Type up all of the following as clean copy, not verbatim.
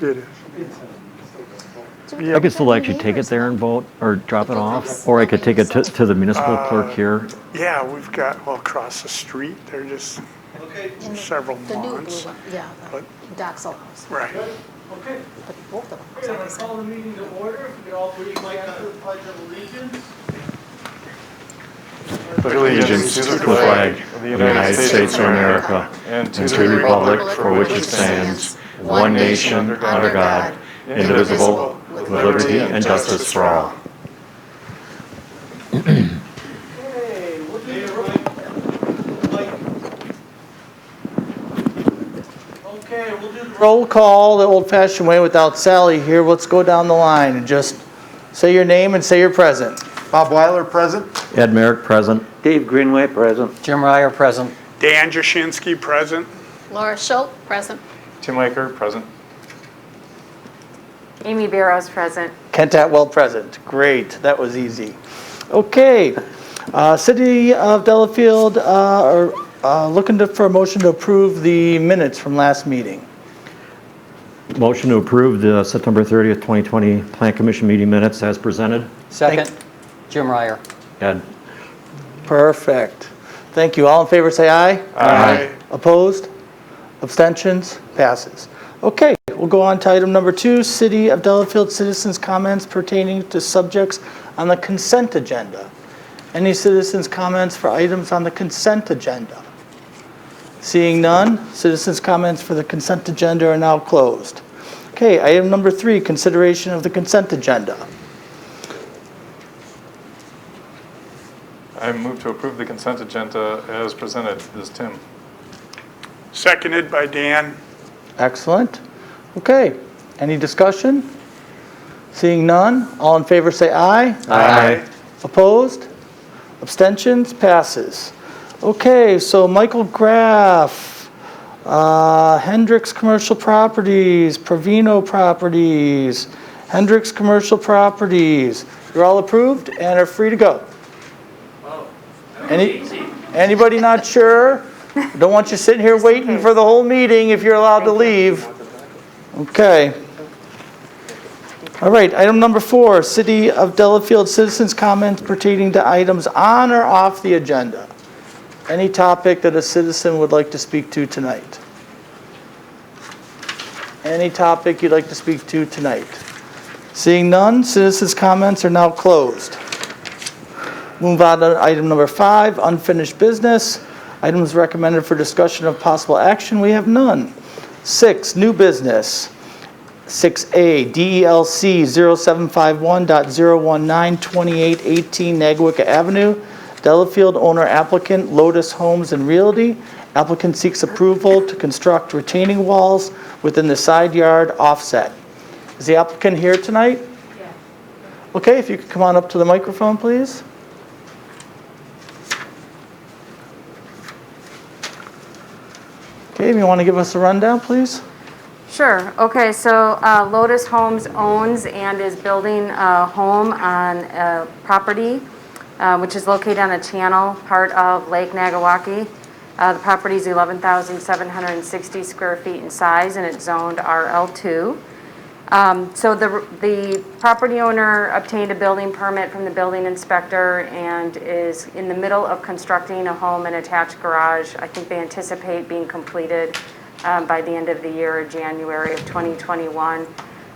It is. I could still actually take it there and vote or drop it off, or I could take it to the municipal clerk here. Yeah, we've got, well, across the street, they're just several The new blue months. one, yeah, the Doxel House. Right. Okay. But both of them. Okay, let's call the meeting to order. If we could all please stand for the Pledge of Allegiance. Allegiance to the flag of the United States of America and to the republic for which it stands, one nation, under God, indivisible, with liberty and justice for all. Okay, we'll do the roll call the old-fashioned way without Sally here. Let's go down the line and just say your name and say you're present. Bob Weiler, present. Ed Merrick, present. Dave Greenway, present. Jim Ryer, present. Dan Jashinsky, present. Laura Schultz, present. Tim Waker, present. Amy Barrows, present. Kent Atwell, present. Great, that was easy. Okay, City of Delafield are looking for a motion to approve the minutes from last meeting. Motion to approve the September 30th, 2020 Plan Commission meeting minutes as presented. Second, Jim Ryer. Ed. Perfect. Thank you. All in favor say aye. Aye. Opposed? Abstentions? Passes. Okay, we'll go on to item number 2, City of Delafield citizens' comments pertaining to subjects on the consent agenda. Any citizens' comments for items on the consent agenda? Seeing none, citizens' comments for the consent agenda are now closed. Okay, item number 3, consideration of the consent agenda. I move to approve the consent agenda as presented. This is Tim. Seconded by Dan. Excellent. Okay, any discussion? Seeing none, all in favor say aye. Aye. Opposed? Abstentions? Passes. Okay, so Michael Graff, Hendricks Commercial Properties, Provino Properties, Hendricks Commercial Properties. You're all approved and are free to go. Anybody not sure? Don't want you sitting here waiting for the whole meeting if you're allowed to leave. Okay. All right, item number 4, City of Delafield citizens' comments pertaining to items on or off the agenda. Any topic that a citizen would like to speak to tonight? Any topic you'd like to speak to tonight? Seeing none, citizens' comments are now closed. Move on to item number 5, unfinished business. Items recommended for discussion of possible action, we have none. 6, new business. 6A, DELC 0751.0192818 Nagawicca Avenue. Delafield owner applicant Lotus Homes and Realty. Applicant seeks approval to construct retaining walls within the side yard offset. Is the applicant here tonight? Yeah. Okay, if you could come on up to the microphone, please. Okay, if you want to give us a rundown, please. Sure. Okay, so Lotus Homes owns and is building a home on a property which is located on a channel, part of Lake Nagawaki. The property is 11,760 square feet in size, and it's zoned RL2. So the property owner obtained a building permit from the building inspector and is in the middle of constructing a home and attached garage. I think they anticipate being completed by the end of the year, January of 2021.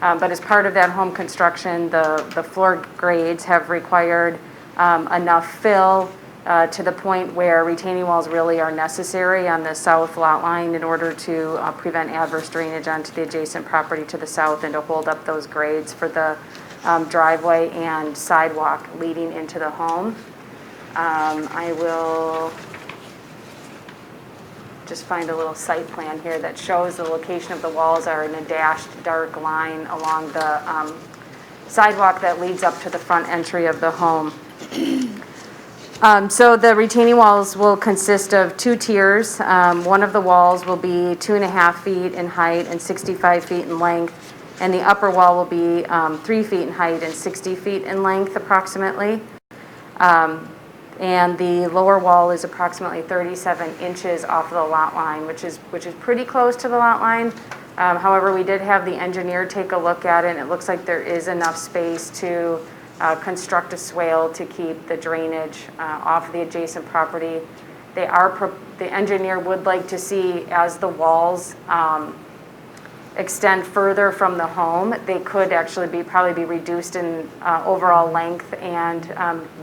But as part of that home construction, the floor grades have required enough fill to the point where retaining walls really are necessary on the south lot line in order to prevent adverse drainage onto the adjacent property to the south and to hold up those grades for the driveway and sidewalk leading into the home. I will just find a little site plan here that shows the location of the walls are in a dashed dark line along the sidewalk that leads up to the front entry of the home. So the retaining walls will consist of 2 tiers. One of the walls will be 2.5 feet in height and 65 feet in length, and the upper wall will be 3 feet in height and 60 feet in length approximately. And the lower wall is approximately 37 inches off the lot line, which is pretty close to the lot line. However, we did have the engineer take a look at it, and it looks like there is enough space to construct a swale to keep the drainage off the adjacent property. The engineer would like to see, as the walls extend further from the home, they could actually probably be reduced in overall length and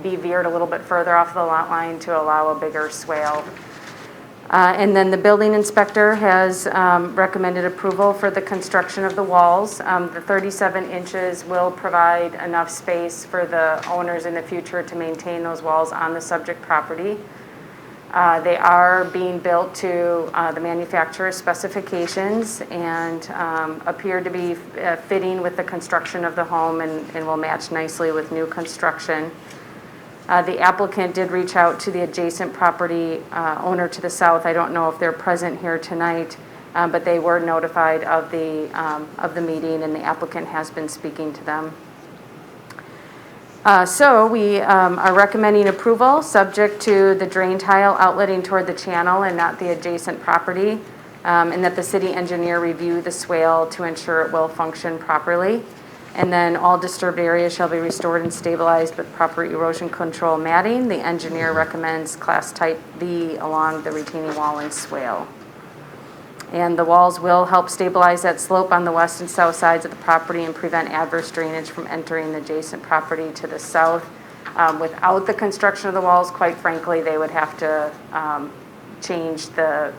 be veered a little bit further off the lot line to allow a bigger swale. And then the building inspector has recommended approval for the construction of the walls. The 37 inches will provide enough space for the owners in the future to maintain those walls on the subject property. They are being built to the manufacturer's specifications and appear to be fitting with the construction of the home and will match nicely with new construction. The applicant did reach out to the adjacent property owner to the south. I don't know if they're present here tonight, but they were notified of the meeting, and the applicant has been speaking to them. So we are recommending approval, subject to the drain tile outletting toward the channel and not the adjacent property, and that the city engineer review the swale to ensure it will function properly. And then all disturbed areas shall be restored and stabilized with proper erosion control matting. The engineer recommends class type V along the retaining wall and swale. And the walls will help stabilize that slope on the west and south sides of the property and prevent adverse drainage from entering the adjacent property to the south. Without the construction of the walls, quite frankly, they would have to change the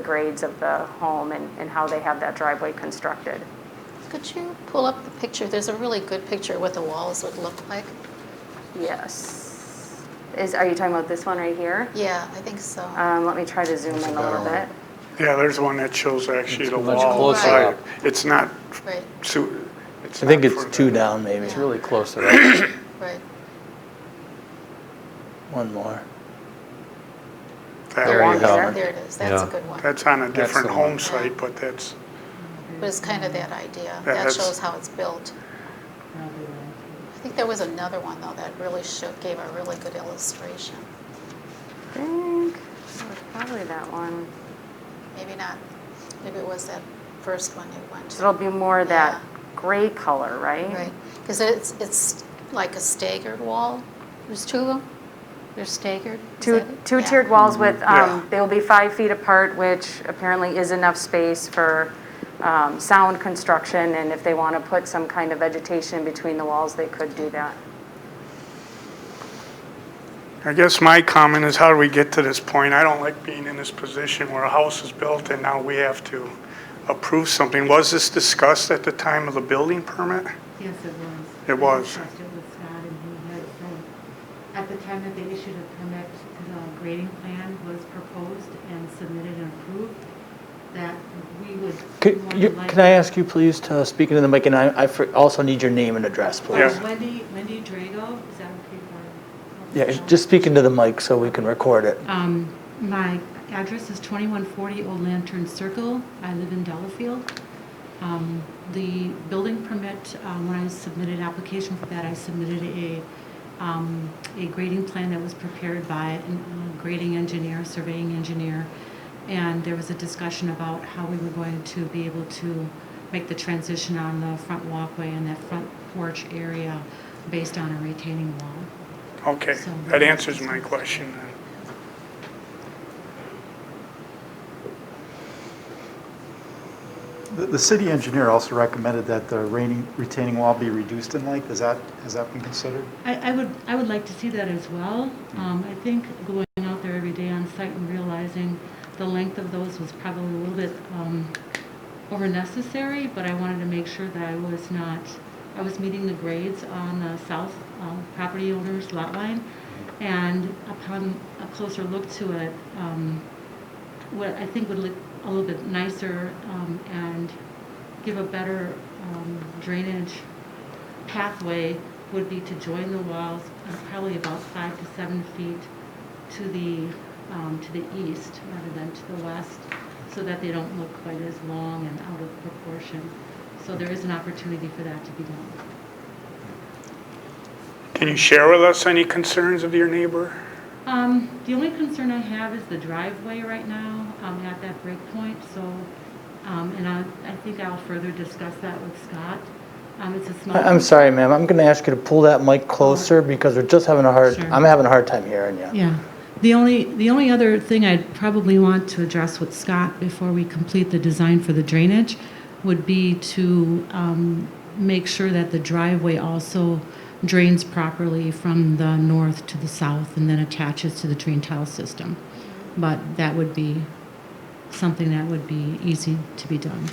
grades of the home and how they have that driveway constructed. Could you pull up the picture? There's a really good picture of what the walls would look like. Yes. Are you talking about this one right here? Yeah, I think so. Let me try to zoom in a little bit. Yeah, there's one that shows actually the much wall. closer Right. up. It's not, Right, I think it's two down maybe. It's really close to that. right. One more. There you go. There it is. That's a Yeah. good one. That's on a different the one. home site, but that's, But it's kind of that idea. Yeah, That that's- shows how it's built. I think there was another one, though, that really gave a really good illustration. I think it was probably that one. Maybe not. Maybe it was that first one you went to. It'll be more that Yeah. gray color, right? Right, because it's like a staggered wall. There's two of them. They're staggered. Is that it? Two Yeah. tiered walls with, Yeah. they will be 5 feet apart, which apparently is enough space for sound construction, and if they want to put some kind of vegetation between the walls, they could do that. I guess my comment is, how do we get to this point? I don't like being in this position where a house is built and now we have to approve something. Was this discussed at the time of the building permit? Yes, it was. It was. I discussed it with Scott, and he had said, at the time that they issued a permit, the grading plan was proposed and submitted and approved, that we would. Can I ask you please to speak into the mic, and I also need your name and address, please. Yeah. Wendy Drago, is that okay for? Yeah, just speak into the mic so we can record it. My address is 2140 Old Lantern Circle. I live in Delafield. The building permit, when I submitted application for that, I submitted a grading plan that was prepared by a grading engineer, surveying engineer, and there was a discussion about how we were going to be able to make the transition on the front walkway and that front porch area based on a retaining wall. Okay, So- that answers my question then. The city engineer also recommended that the retaining wall be reduced in length. Has that been considered? I would like to see that as well. I think going out there every day on site and realizing the length of those was probably a little bit over necessary, but I wanted to make sure that I was meeting the grades on the south property owner's lot line. And upon a closer look to it, what I think would look a little bit nicer and give a better drainage pathway would be to join the walls probably about 5 to 7 feet to the east rather than to the west, so that they don't look quite as long and out of proportion. So there is an opportunity for that to be done. Can you share with us any concerns of your neighbor? The only concern I have is the driveway right now at that break point. So And I think I'll further discuss that with Scott. It's a small. I'm sorry, ma'am, I'm going to ask you to pull that mic closer because we're just having a hard, Sure. I'm having a hard time hearing you. Yeah. The only other thing I'd probably want to address with Scott before we complete the design for the drainage would be to make sure that the driveway also drains properly from the north to the south and then attaches to the drain tile system. But that would be something that would be easy to be done,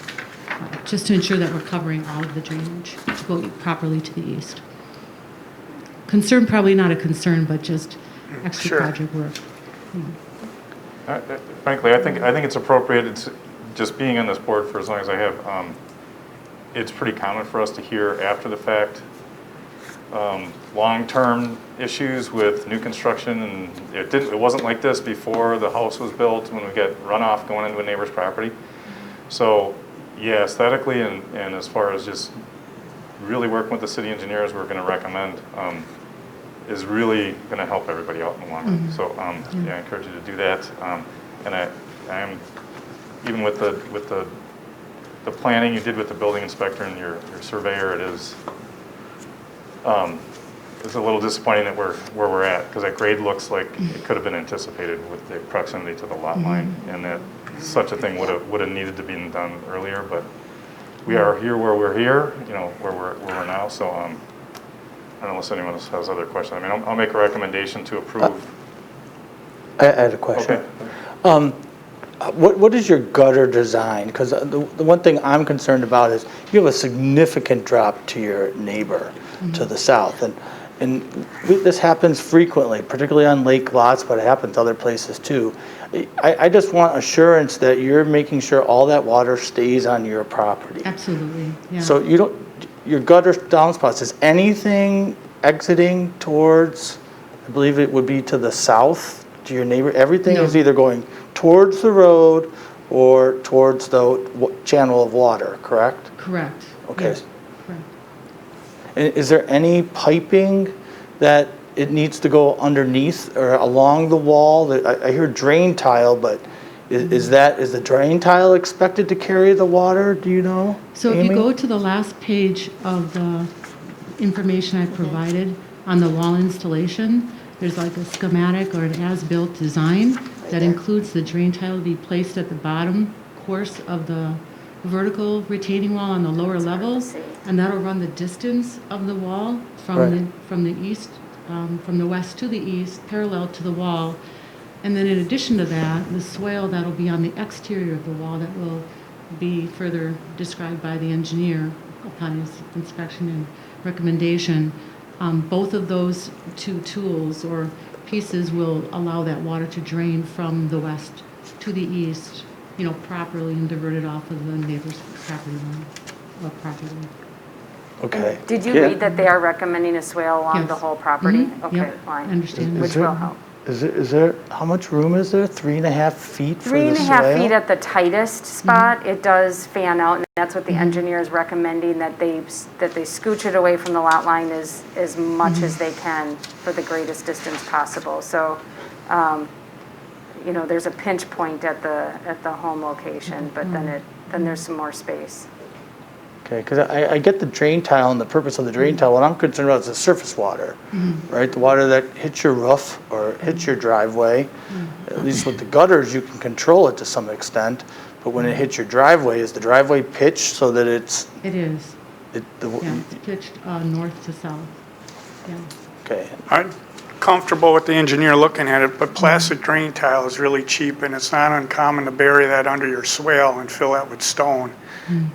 just to ensure that we're covering all of the drainage to go properly to the east. Concern, probably not a concern, but just extra Sure. project work. Frankly, I think it's appropriate. It's just being on this board for as long as I have. It's pretty common for us to hear after the fact long-term issues with new construction, and it wasn't like this before the house was built when we get runoff going into a neighbor's property. So yeah, aesthetically and as far as just really working with the city engineers, we're going to recommend is really going to help everybody out in the long run. So yeah, I encourage you to do that. And I am, even with the planning you did with the building inspector and your surveyor, it's a little disappointing that where we're at, because that grade looks like it could have been anticipated with the proximity to the lot line, and that such a thing would have needed to be done earlier. But we are here where we're here, where we're now. So I don't know unless anyone else has other questions. I mean, I'll make a recommendation to approve. I had a question. Okay. What is your gutter design? Because the one thing I'm concerned about is you have a significant drop to your neighbor to the south. And this happens frequently, particularly on lake lots, but it happens other places too. I just want assurance that you're making sure all that water stays on your property. Absolutely, yeah. So your gutter downspouts, is anything exiting towards, I believe it would be to the south, to your neighbor? Everything No. is either going towards the road or towards the channel of water, correct? Correct. Okay. Yes, correct. And is there any piping that it needs to go underneath or along the wall? I hear drain tile, but is the drain tile expected to carry the water? Do you know? So if Amy? you go to the last page of the information I provided on the wall installation, there's like a schematic or an as-built design that includes the drain tile to be placed at the bottom course of the vertical retaining wall on the lower level, and that'll run the distance of the wall from the east, from the west to the east, parallel to the wall. And then in addition to that, the swale that'll be on the exterior of the wall that will be further described by the engineer upon his inspection and recommendation. Both of those two tools or pieces will allow that water to drain from the west to the east, properly and diverted off of the neighbor's property line or property. Okay. Did you Yeah. read that they are recommending a swale along Yes. the whole property? Mhm. Okay, Yep, I fine. understand. Which will help. Is there, how much room is there? 3.5 feet for the swale? 3.5 feet at the tightest spot. It does fan out, and that's what the engineer is recommending, that they scooch it away from the lot line as much as they can for the greatest distance possible. So, there's a pinch point at the home location, but then there's some more space. Okay, because I get the drain tile and the purpose of the drain tile. What I'm concerned about is the surface water, right? The water that hits your roof or hits your driveway. At least with the gutters, you can control it to some extent. But when it hits your driveway, is the driveway pitched so that it's... It is, yeah, it's pitched north to south, yeah. Okay, I'm comfortable with the engineer looking at it, but plastic drain tile is really cheap, and it's not uncommon to bury that under your swale and fill that with stone.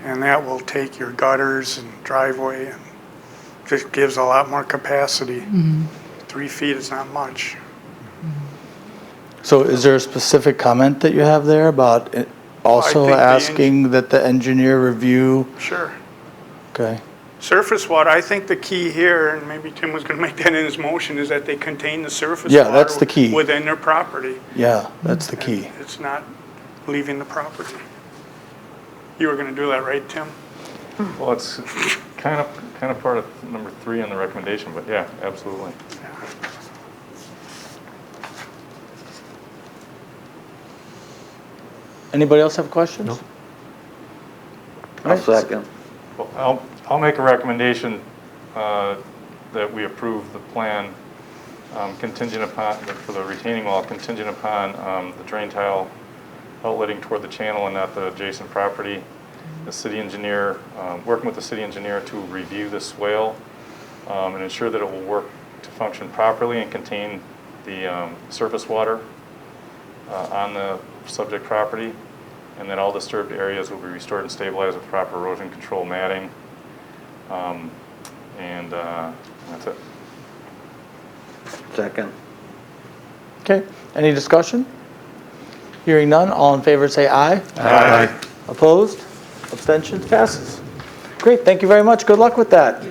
And that will take your gutters and driveway and just gives a lot more capacity. 3 feet is not much. so is there a specific comment that you have there about it also think the asking that the engineer review? Sure. Okay, Surface water, I think the key here, and maybe Tim was going to make that in his motion, is that they contain the surface Yeah, water that's the key. within their property. yeah, that's the key. It's not leaving the property. You were going to do that, right, Tim? Well, it's kind of part of number 3 on the recommendation, but yeah, absolutely. Anybody else have questions? No. I'll second. Well, I'll make a recommendation that we approve the plan contingent upon, for the retaining wall, contingent upon the drain tile outletting toward the channel and not the adjacent property. The city engineer, working with the city engineer to review the swale and ensure that it will work to function properly and contain the surface water on the subject property, and that all disturbed areas will be restored and stabilized with proper erosion control matting. And that's it. Second. Okay, any discussion? Hearing none, all in favor say aye. Aye. Opposed? Abstentions? Passes. Great, thank you very much. Good luck with that.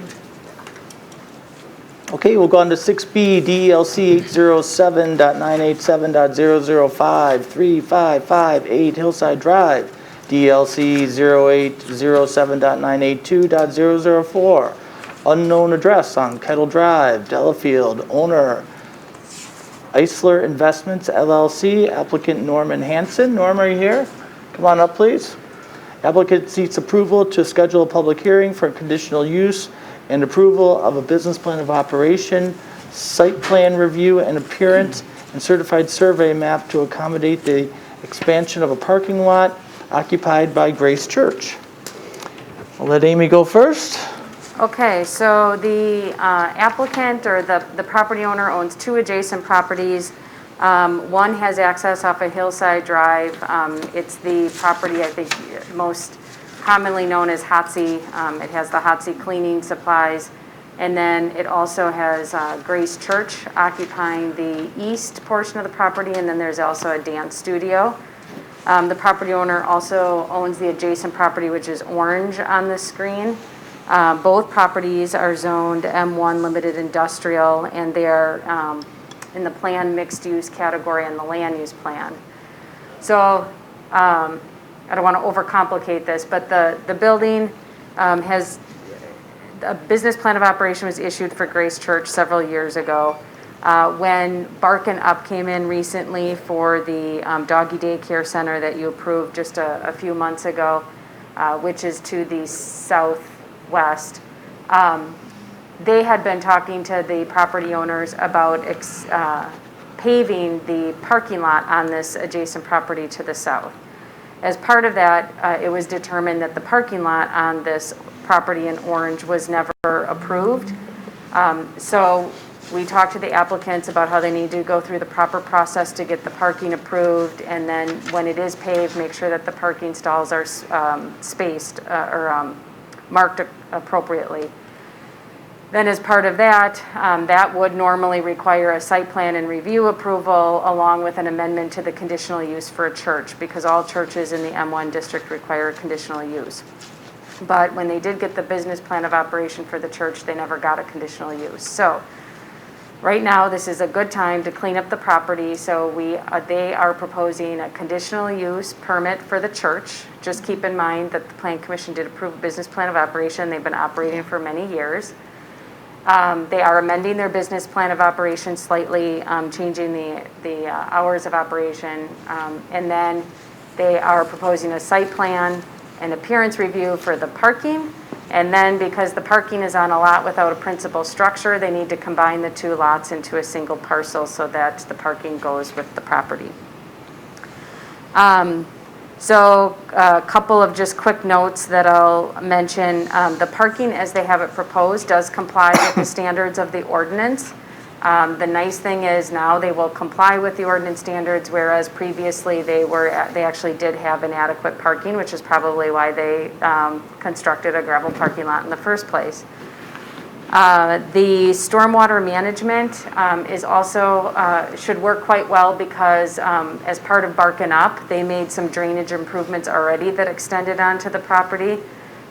Okay, we'll go on to 6B, DLC 807.987.005, 3558 Hillside Drive, DLC 0807.982.004, unknown address on Kettle Drive, Delafield, owner Eisler Investments LLC, applicant Norman Hanson. Norm, are you here? Come on up, please. Applicant seeks approval to schedule a public hearing for conditional use and approval of a business plan of operation, site plan review and appearance, and certified survey map to accommodate the expansion of a parking lot occupied by Grace Church. I'll let Amy go first. Okay, so the applicant or the property owner owns two adjacent properties. One has access off a Hillside Drive. It's the property I think most commonly known as Hotsy. It has the Hotsy cleaning supplies. And then it also has Grace Church occupying the east portion of the property, and then there's also a dance studio. The property owner also owns the adjacent property, which is orange on the screen. Both properties are zoned M1 limited industrial, and they are in the planned mixed use category in the land use plan. So I don't want to overcomplicate this, but the building has a business plan of operation was issued for Grace Church several years ago. When Barkin' Up came in recently for the doggy daycare center that you approved just a few months ago, which is to the southwest, they had been talking to the property owners about paving the parking lot on this adjacent property to the south. As part of that, it was determined that the parking lot on this property in orange was never approved. So we talked to the applicants about how they need to go through the proper process to get the parking approved, and then when it is paved, make sure that the parking stalls are spaced or marked appropriately. Then as part of that, that would normally require a site plan and review approval along with an amendment to the conditional use for a church, because all churches in the M1 district require a conditional use. But when they did get the business plan of operation for the church, they never got a conditional use. So right now, this is a good time to clean up the property. So they are proposing a conditional use permit for the church. Just keep in mind that the Plan Commission did approve a business plan of operation. They've been operating for many years. They are amending their business plan of operation slightly, changing the hours of operation. And then they are proposing a site plan and appearance review for the parking. And then because the parking is on a lot without a principal structure, they need to combine the two lots into a single parcel so that the parking goes with the property. So a couple of just quick notes that I'll mention. The parking as they have it proposed does comply with the standards of the ordinance. The nice thing is now they will comply with the ordinance standards, whereas previously they actually did have inadequate parking, which is probably why they constructed a gravel parking lot in the first place. The stormwater management is also should work quite well because as part of Barkin' Up, they made some drainage improvements already that extended onto the property.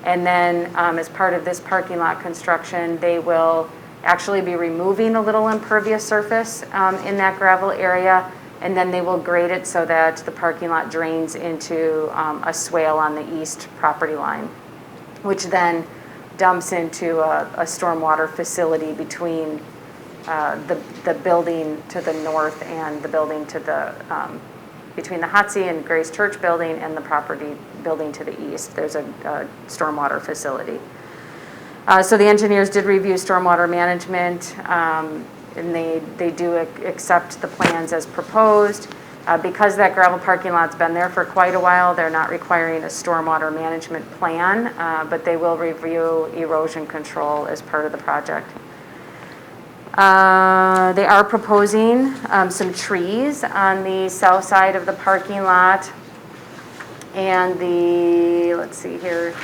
And then as part of this parking lot construction, they will actually be removing a little impervious surface in that gravel area, and then they will grade it so that the parking lot drains into a swale on the east property line, which then dumps into a stormwater facility between the building to the north and the building to the between the Hotsy and Grace Church building and the property building to the east. There's a stormwater facility. So the engineers did review stormwater management, and they do accept the plans as proposed. Because that gravel parking lot's been there for quite a while, they're not requiring a stormwater management plan, but they will review erosion control as part of the project. They are proposing some trees on the south side of the parking lot and the, let's see here,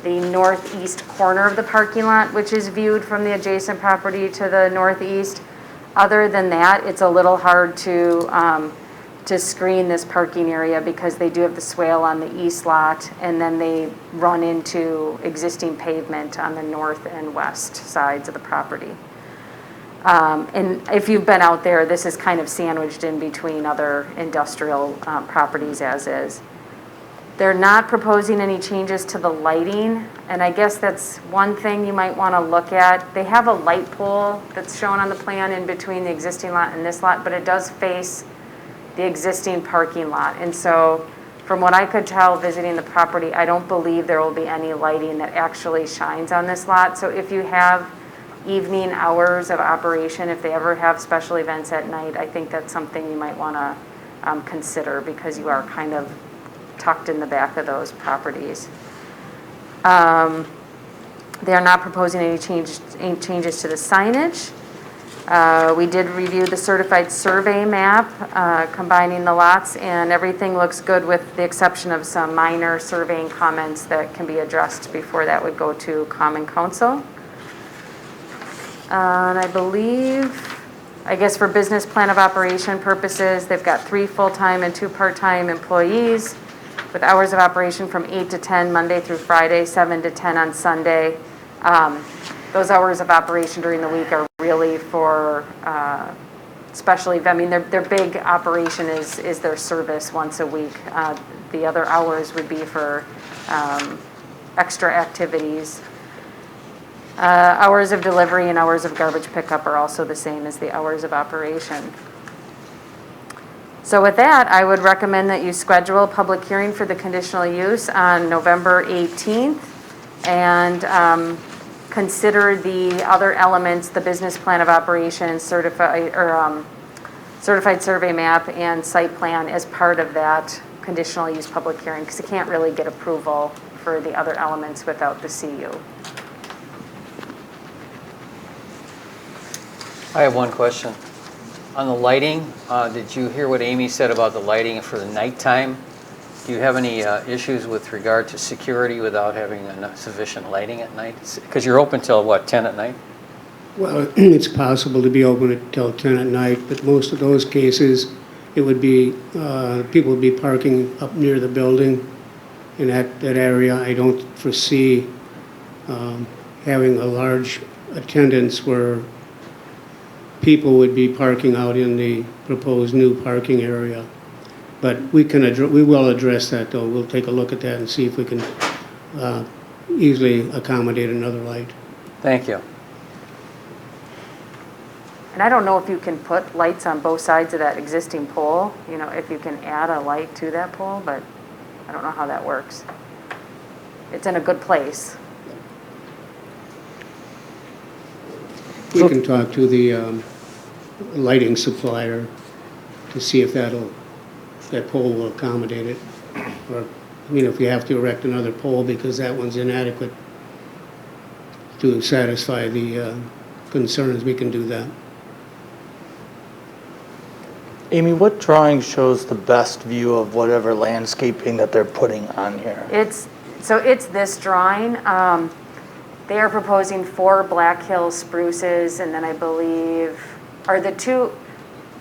the northeast corner of the parking lot, which is viewed from the adjacent property to the northeast. Other than that, it's a little hard to screen this parking area because they do have the swale on the east lot, and then they run into existing pavement on the north and west sides of the property. And if you've been out there, this is kind of sandwiched in between other industrial properties as is. They're not proposing any changes to the lighting, and I guess that's one thing you might want to look at. They have a light pole that's shown on the plan in between the existing lot and this lot, but it does face the existing parking lot. And so from what I could tell visiting the property, I don't believe there will be any lighting that actually shines on this lot. So if you have evening hours of operation, if they ever have special events at night, I think that's something you might want to consider because you are kind of tucked in the back of those properties. They are not proposing any changes to the signage. We did review the certified survey map combining the lots, and everything looks good with the exception of some minor surveying comments that can be addressed before that would go to Common Council. And I believe, I guess for business plan of operation purposes, they've got 3 full-time and 2 part-time employees with hours of operation from 8 to 10 Monday through Friday, 7 to 10 on Sunday. Those hours of operation during the week are really for I mean, their big operation is their service once a week. The other hours would be for extra activities. Hours of delivery and hours of garbage pickup are also the same as the hours of operation. So with that, I would recommend that you schedule a public hearing for the conditional use on November 18th and consider the other elements, the business plan of operation, certified survey map, and site plan as part of that conditional use public hearing, because you can't really get approval for the other elements without the CU. I have one question. On the lighting, did you hear what Amy said about the lighting for the nighttime? Do you have any issues with regard to security without having enough sufficient lighting at night? Because you're open till what, 10 at night? Well, it's possible to be open until 10 at night, but most of those cases, it would be, people would be parking up near the building in that area. I don't foresee having a large attendance where people would be parking out in the proposed new parking area. But we will address that, though. We'll take a look at that and see if we can easily accommodate another light. Thank you. And I don't know if you can put lights on both sides of that existing pole, you know, if you can add a light to that pole, but I don't know how that works. It's in a good place. We can talk to the lighting supplier to see if that pole will accommodate it. Or, I mean, if we have to erect another pole because that one's inadequate to satisfy the concerns, we can do that. Amy, what drawing shows the best view of whatever landscaping that they're putting on here? It's this drawing. They are proposing 4 Black Hill spruces, and then I believe, or the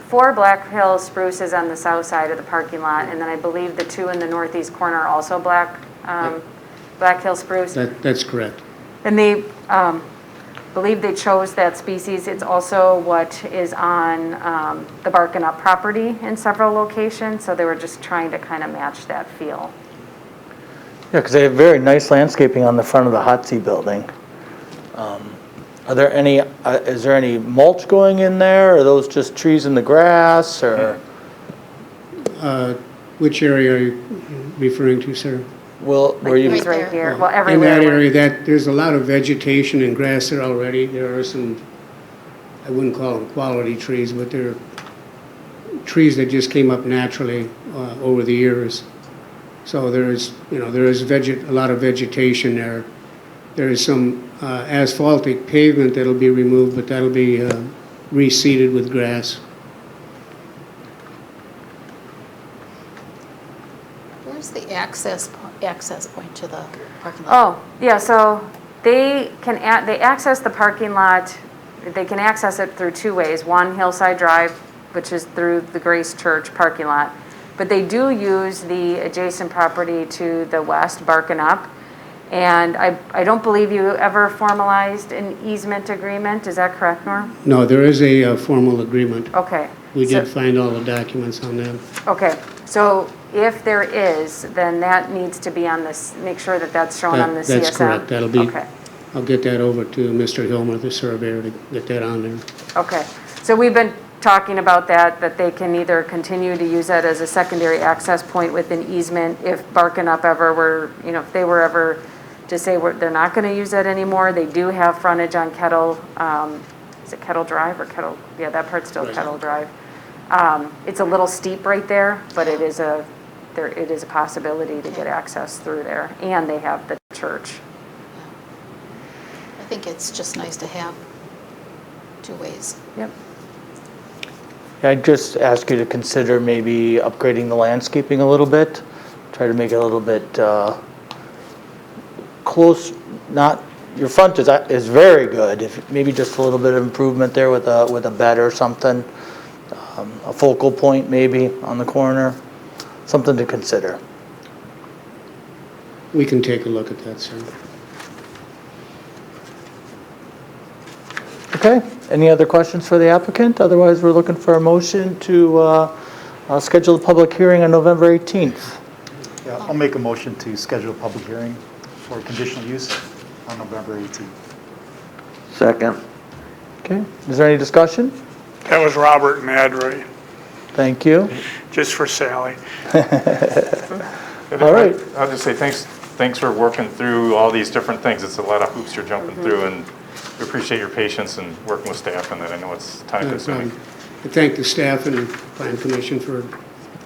4 Black Hill spruces on the south side of the parking lot, and then I believe the 2 in the northeast corner are also Black Hill spruce. That's correct. And they believe they chose that species. It's also what is on the Barkin' Up property in several locations, so they were just trying to kind of match that feel. Yeah, because they have very nice landscaping on the front of the Hotsy building. Are there any? Is there any mulch going in there? Or are those just trees in the grass? Or Which area are you referring to, sir? Well, where you, It's right here, well, In everywhere. that area, there's a lot of vegetation and grass there already. There are some, I wouldn't call them quality trees, but they're trees that just came up naturally over the years. So there is a lot of vegetation there. There is some asphaltic pavement that'll be removed, but that'll be reseeded with grass. Where's the access point to the parking lot? Oh, yeah, so they access the parking lot, they can access it through two ways. One, Hillside Drive, which is through the Grace Church parking lot. But they do use the adjacent property to the west, Barkin Up. And I don't believe you ever formalized an easement agreement, is that correct, Norm? No, there is a formal agreement. Okay. We So- did find all the documents on that. Okay, so if there is, then that needs to be on this, make sure that that's shown on the CSM? That's correct. That'll be, Okay. I'll get that over to Mr. Hilmer, the surveyor, to get that on there. Okay, so we've been talking about that they can either continue to use that as a secondary access point with an easement if Barkin Up ever were, if they were ever to say they're not going to use that anymore. They do have frontage on Kettle, is it Kettle Drive or Kettle? Yeah, that part's still Kettle Drive. It's a little steep right there, but it is a possibility to get access through there, and they have the church. I think it's just nice to have two ways. Yep. I'd just ask you to consider maybe upgrading the landscaping a little bit. Try to make it a little bit close, your front is very good. If maybe just a little bit of improvement there with a bed or something. A focal point maybe on the corner. Something to consider. We can take a look at that, sir. Okay, any other questions for the applicant? Otherwise, we're looking for a motion to schedule a public hearing on November 18th. Yeah, I'll make a motion to schedule a public hearing for conditional use on November 18th. Second. Okay, is there any discussion? That was Robert and Ed, right? Thank you. Just for Sally. All right. I'll just say thanks for working through all these different things. It's a lot of hoops you're jumping through, and we appreciate your patience and working with staff on that. I know it's time consuming. I thank the staff and Plan Commission for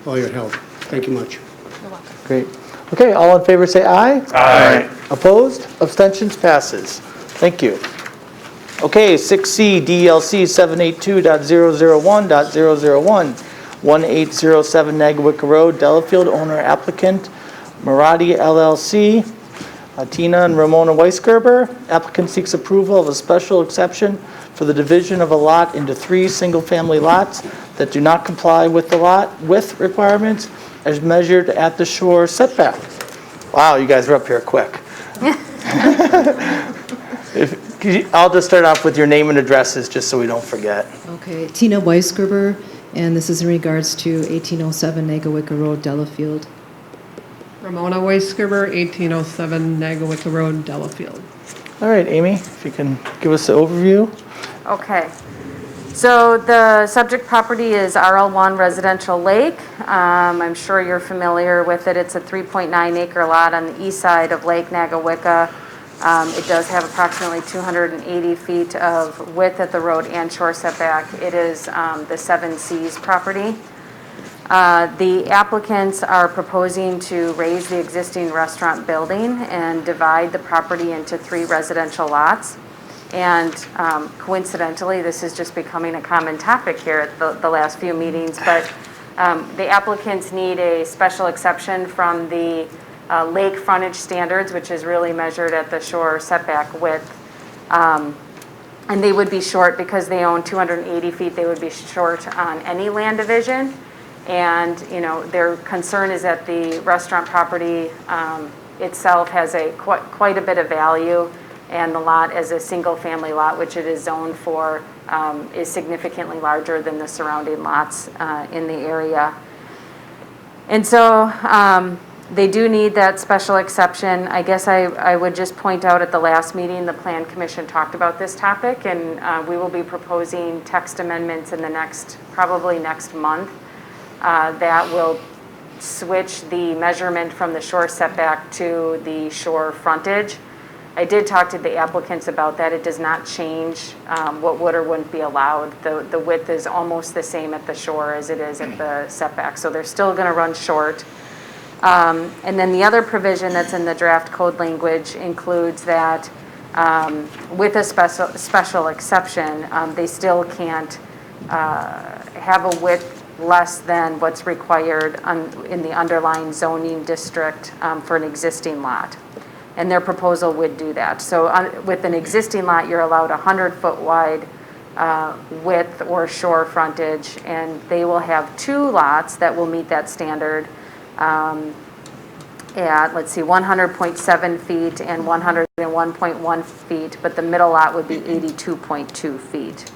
all your help. Thank you much. You're welcome. Great. Okay, all in favor say aye. Aye. Opposed? Abstentions? Passes. Thank you. Okay, 6C, DLC 782.001.001, 1807 Nagawicka Road, Delafield, owner applicant, Marati LLC, Tina and Ramona Weisgerber. Applicant seeks approval of a special exception for the division of a lot into 3 single-family lots that do not comply with the lot width requirements as measured at the shore setback. Wow, you guys are up here quick. I'll just start off with your name and addresses just so we don't forget. Okay, Tina Weisgerber, and this is in regards to 1807 Nagawicka Road, Delafield. Ramona Weisgerber, 1807 Nagawicka Road, Delafield. All right, Amy, if you can give us an overview. Okay. So the subject property is RL1 Residential Lake. I'm sure you're familiar with it. It's a 3.9 acre lot on the east side of Lake Nagawicka. It does have approximately 280 feet of width at the road and shore setback. It is the 7Cs property. The applicants are proposing to raise the existing restaurant building and divide the property into 3 residential lots. And coincidentally, this is just becoming a common topic here at the last few meetings, but the applicants need a special exception from the lake frontage standards, which is really measured at the shore setback width. And they would be short because they own 280 feet, they would be short on any land division. And, their concern is that the restaurant property itself has quite a bit of value, and the lot as a single-family lot, which it is zoned for, is significantly larger than the surrounding lots in the area. And so they do need that special exception. I guess I would just point out at the last meeting, the Plan Commission talked about this topic, and we will be proposing text amendments in probably next month that will switch the measurement from the shore setback to the shore frontage. I did talk to the applicants about that. It does not change what would or wouldn't be allowed. The width is almost the same at the shore as it is at the setback, so they're still going to run short. And then the other provision that's in the draft code language includes that with a special exception, they still can't have a width less than what's required in the underlying zoning district for an existing lot. And their proposal would do that. So with an existing lot, you're allowed 100-foot wide width or shore frontage, and they will have 2 lots that will meet that standard at, let's see, 100.7 feet and 101.1 feet, but the middle lot would be 82.2 feet.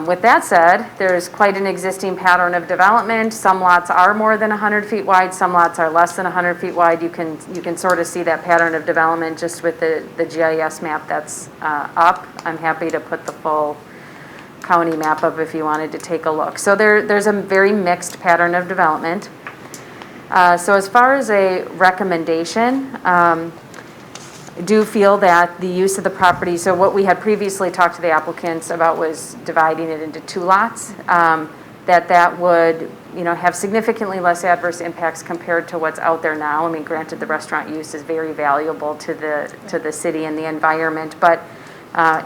With that said, there's quite an existing pattern of development. Some lots are more than 100 feet wide, some lots are less than 100 feet wide. You can sort of see that pattern of development just with the GIS map that's up. I'm happy to put the full county map up if you wanted to take a look. So there's a very mixed pattern of development. So as far as a recommendation, I do feel that the use of the property, so what we had previously talked to the applicants about was dividing it into 2 lots, that would, have significantly less adverse impacts compared to what's out there now. I mean, granted, the restaurant use is very valuable to the city and the environment, but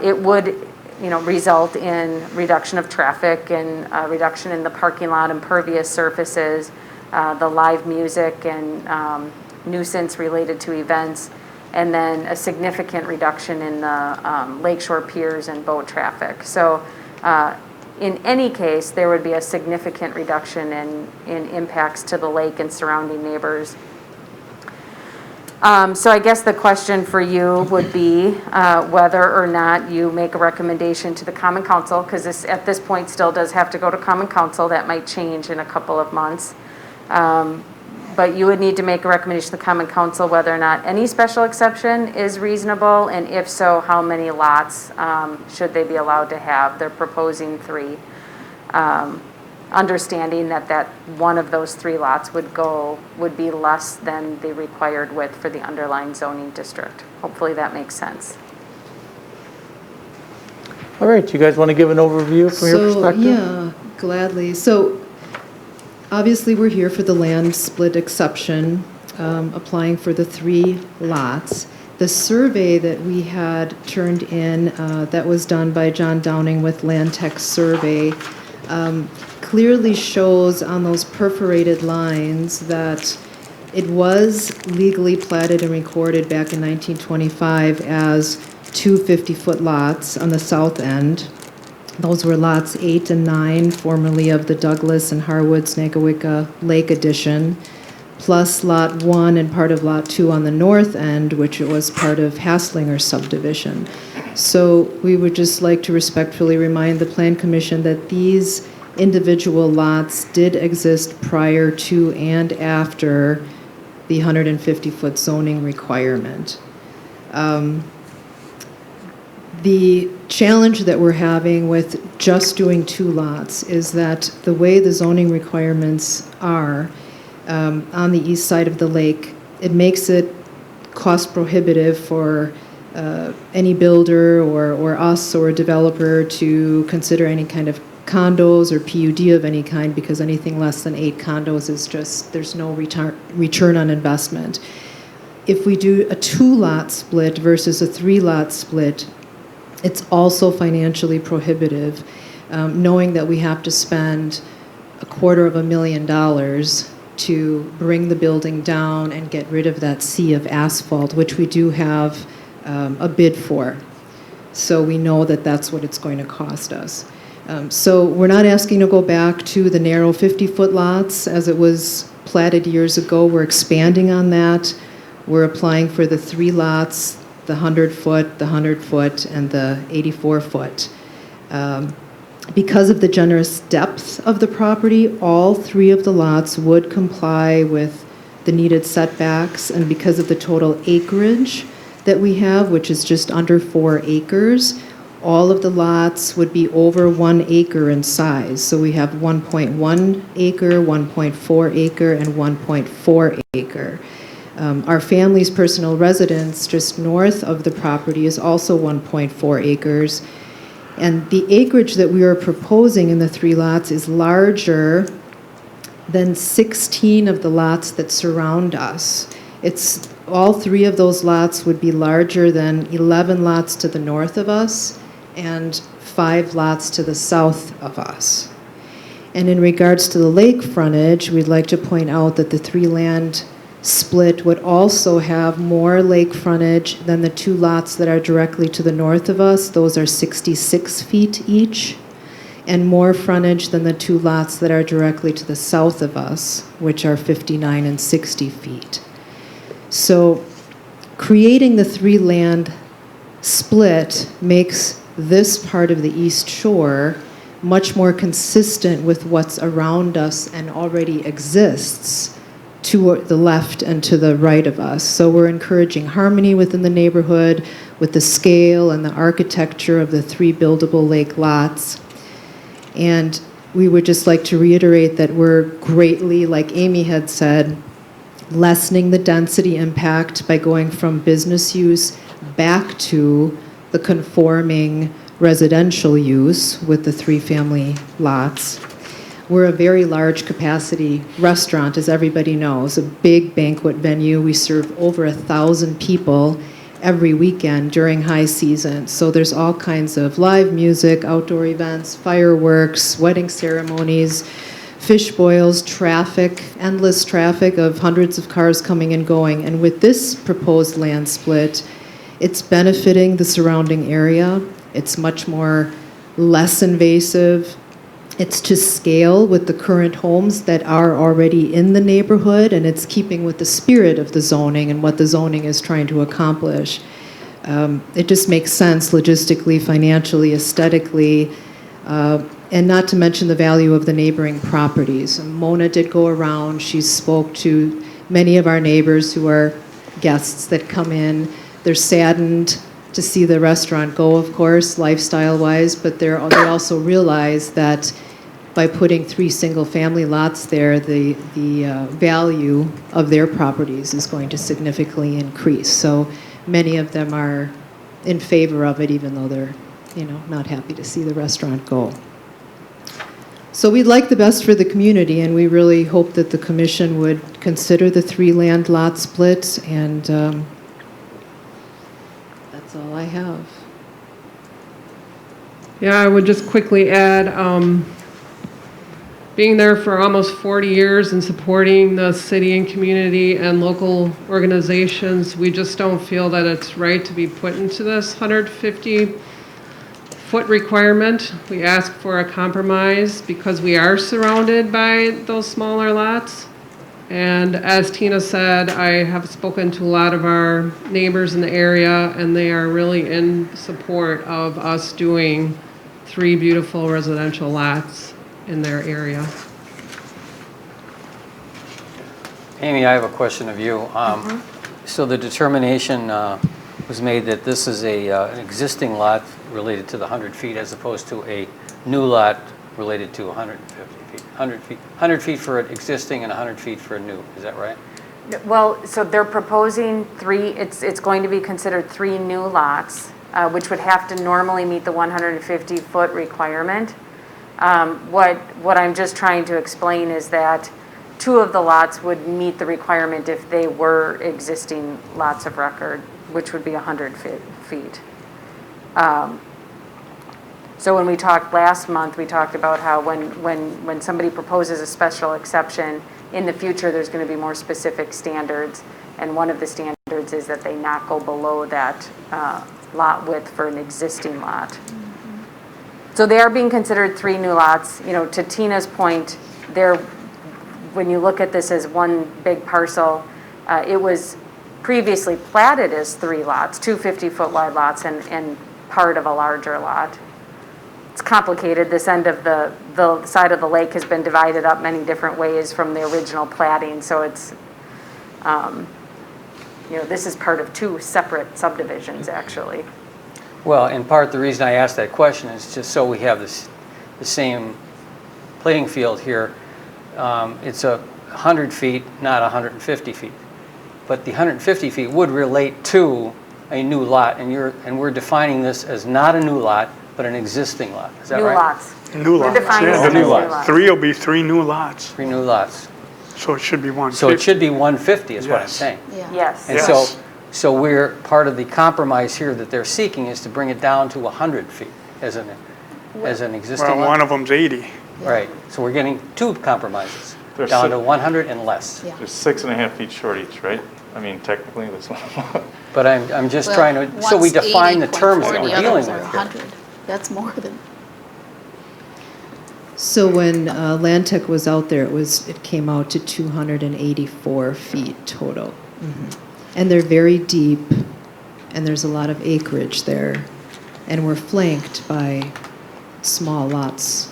it would, result in reduction of traffic and reduction in the parking lot impervious surfaces, the live music and nuisance related to events, and then a significant reduction in the lakeshore piers and boat traffic. So in any case, there would be a significant reduction in impacts to the lake and surrounding neighbors. So I guess the question for you would be whether or not you make a recommendation to the Common Council, because this at this point still does have to go to Common Council. That might change in a couple of months. But you would need to make a recommendation to the Common Council whether or not any special exception is reasonable, and if so, how many lots should they be allowed to have. They're proposing 3, understanding that one of those 3 lots would be less than the required width for the underlying zoning district. Hopefully that makes sense. All right, you guys want to give an overview from your perspective? Yeah, gladly. So obviously, we're here for the land split exception, applying for the 3 lots. The survey that we had turned in, that was done by John Downing with Land Tech Survey, clearly shows on those perforated lines that it was legally platted and recorded back in 1925 as 2 50-foot lots on the south end. Those were lots 8 and 9, formerly of the Douglas and Harwood Snagawicca Lake Addition, plus lot 1 and part of lot 2 on the north end, which was part of Hasslinger subdivision. So we would just like to respectfully remind the Plan Commission that these individual lots did exist prior to and after the 150-foot zoning requirement. The challenge that we're having with just doing 2 lots is that the way the zoning requirements are on the east side of the lake, it makes it cost prohibitive for any builder or us or a developer to consider any kind of condos or PUD of any kind, because anything less than 8 condos is just, there's no return on investment. If we do a 2-lot split versus a 3-lot split, it's also financially prohibitive, knowing that we have to spend $250,000 to bring the building down and get rid of that sea of asphalt, which we do have a bid for. So we know that that's what it's going to cost us. So we're not asking to go back to the narrow 50-foot lots as it was platted years ago. We're expanding on that. We're applying for the 3 lots, the 100-foot, the 100-foot, and the 84-foot. Because of the generous depth of the property, all 3 of the lots would comply with the needed setbacks, and because of the total acreage that we have, which is just under 4 acres, All of the lots would be over 1 acre in size. So we have 1.1 acre, 1.4 acre, and 1.4 acre. Our family's personal residence just north of the property is also 1.4 acres. And the acreage that we are proposing in the 3 lots is larger than 16 of the lots that surround us. All 3 of those lots would be larger than 11 lots to the north of us and 5 lots to the south of us. And in regards to the lake frontage, we'd like to point out that the 3 land split would also have more lake frontage than the 2 lots that are directly to the north of us. Those are 66 feet each, and more frontage than the 2 lots that are directly to the south of us, which are 59 and 60 feet. So creating the 3 land split makes this part of the East Shore much more consistent with what's around us and already exists to the left and to the right of us. So we're encouraging harmony within the neighborhood with the scale and the architecture of the 3 buildable lake lots. And we would just like to reiterate that we're greatly, like Amy had said, lessening the density impact by going from business use back to the conforming residential use with the 3 family lots. We're a very large capacity restaurant, as everybody knows, a big banquet venue. We serve over 1,000 people every weekend during high season. So there's all kinds of live music, outdoor events, fireworks, wedding ceremonies, fish boils, traffic, endless traffic of hundreds of cars coming and going. And with this proposed land split, it's benefiting the surrounding area. It's much more less invasive. It's to scale with the current homes that are already in the neighborhood, and it's keeping with the spirit of the zoning and what the zoning is trying to accomplish. It just makes sense logistically, financially, aesthetically, and not to mention the value of the neighboring properties. Mona did go around. She spoke to many of our neighbors who are guests that come in. They're saddened to see the restaurant go, of course, lifestyle-wise, but they also realize that by putting 3 single-family lots there, the value of their properties is going to significantly increase. So many of them are in favor of it, even though they're, not happy to see the restaurant go. So we'd like the best for the community, and we really hope that the commission would consider the 3 land lot split, and that's all I have. Yeah, I would just quickly add, being there for almost 40 years and supporting the city and community and local organizations, we just don't feel that it's right to be put into this 150-foot requirement. We ask for a compromise because we are surrounded by those smaller lots. And as Tina said, I have spoken to a lot of our neighbors in the area, and they are really in support of us doing 3 beautiful residential lots in their area. Amy, I have a question of you. So the determination was made that this is an existing lot related to the 100 feet as opposed to a new lot related to 150 feet. 100 feet for an existing and 100 feet for a new. Is that right? Well, so they're proposing 3, it's going to be considered 3 new lots, which would have to normally meet the 150-foot requirement. What I'm just trying to explain is that 2 of the lots would meet the requirement if they were existing lots of record, which would be 100 feet. So when we talked last month, we talked about how when somebody proposes a special exception, in the future there's going to be more specific standards, and one of the standards is that they not go below that lot width for an existing lot. So they are being considered 3 new lots. To Tina's point, when you look at this as one big parcel, it was previously platted as 3 lots, 2 50-foot wide lots and part of a larger lot. It's complicated. This end of the side of the lake has been divided up many different ways from the original platting, so it's, this is part of 2 separate subdivisions, actually. Well, in part, the reason I asked that question is just so we have the same playing field here. It's 100 feet, not 150 feet. But the 150 feet would relate to a new lot, and we're defining this as not a new lot, but an existing lot. Is that New right? lots. New We're lots, defining yeah. it as New new lots. lots. 3 will be 3 new lots, 3 new lots. so it should be 150. So it should be 150 is what I'm Yes. saying. Yeah. Yes. And Yes. so we're, part of the compromise here that they're seeking is to bring it down to 100 feet as an existing Well, lot. one of them's 80. Right, so we're getting 2 compromises, They're down si- to 100 and less. Yeah. They're 6.5 feet short each, right? I mean, technically, that's not. But I'm just Well, trying to, so we one's define the 80.4, terms that the we're others dealing are with here. 100. That's more than, So when Land Tech was out there, it came out to 284 feet total. And they're very deep, and there's a lot of acreage there. And we're flanked by small lots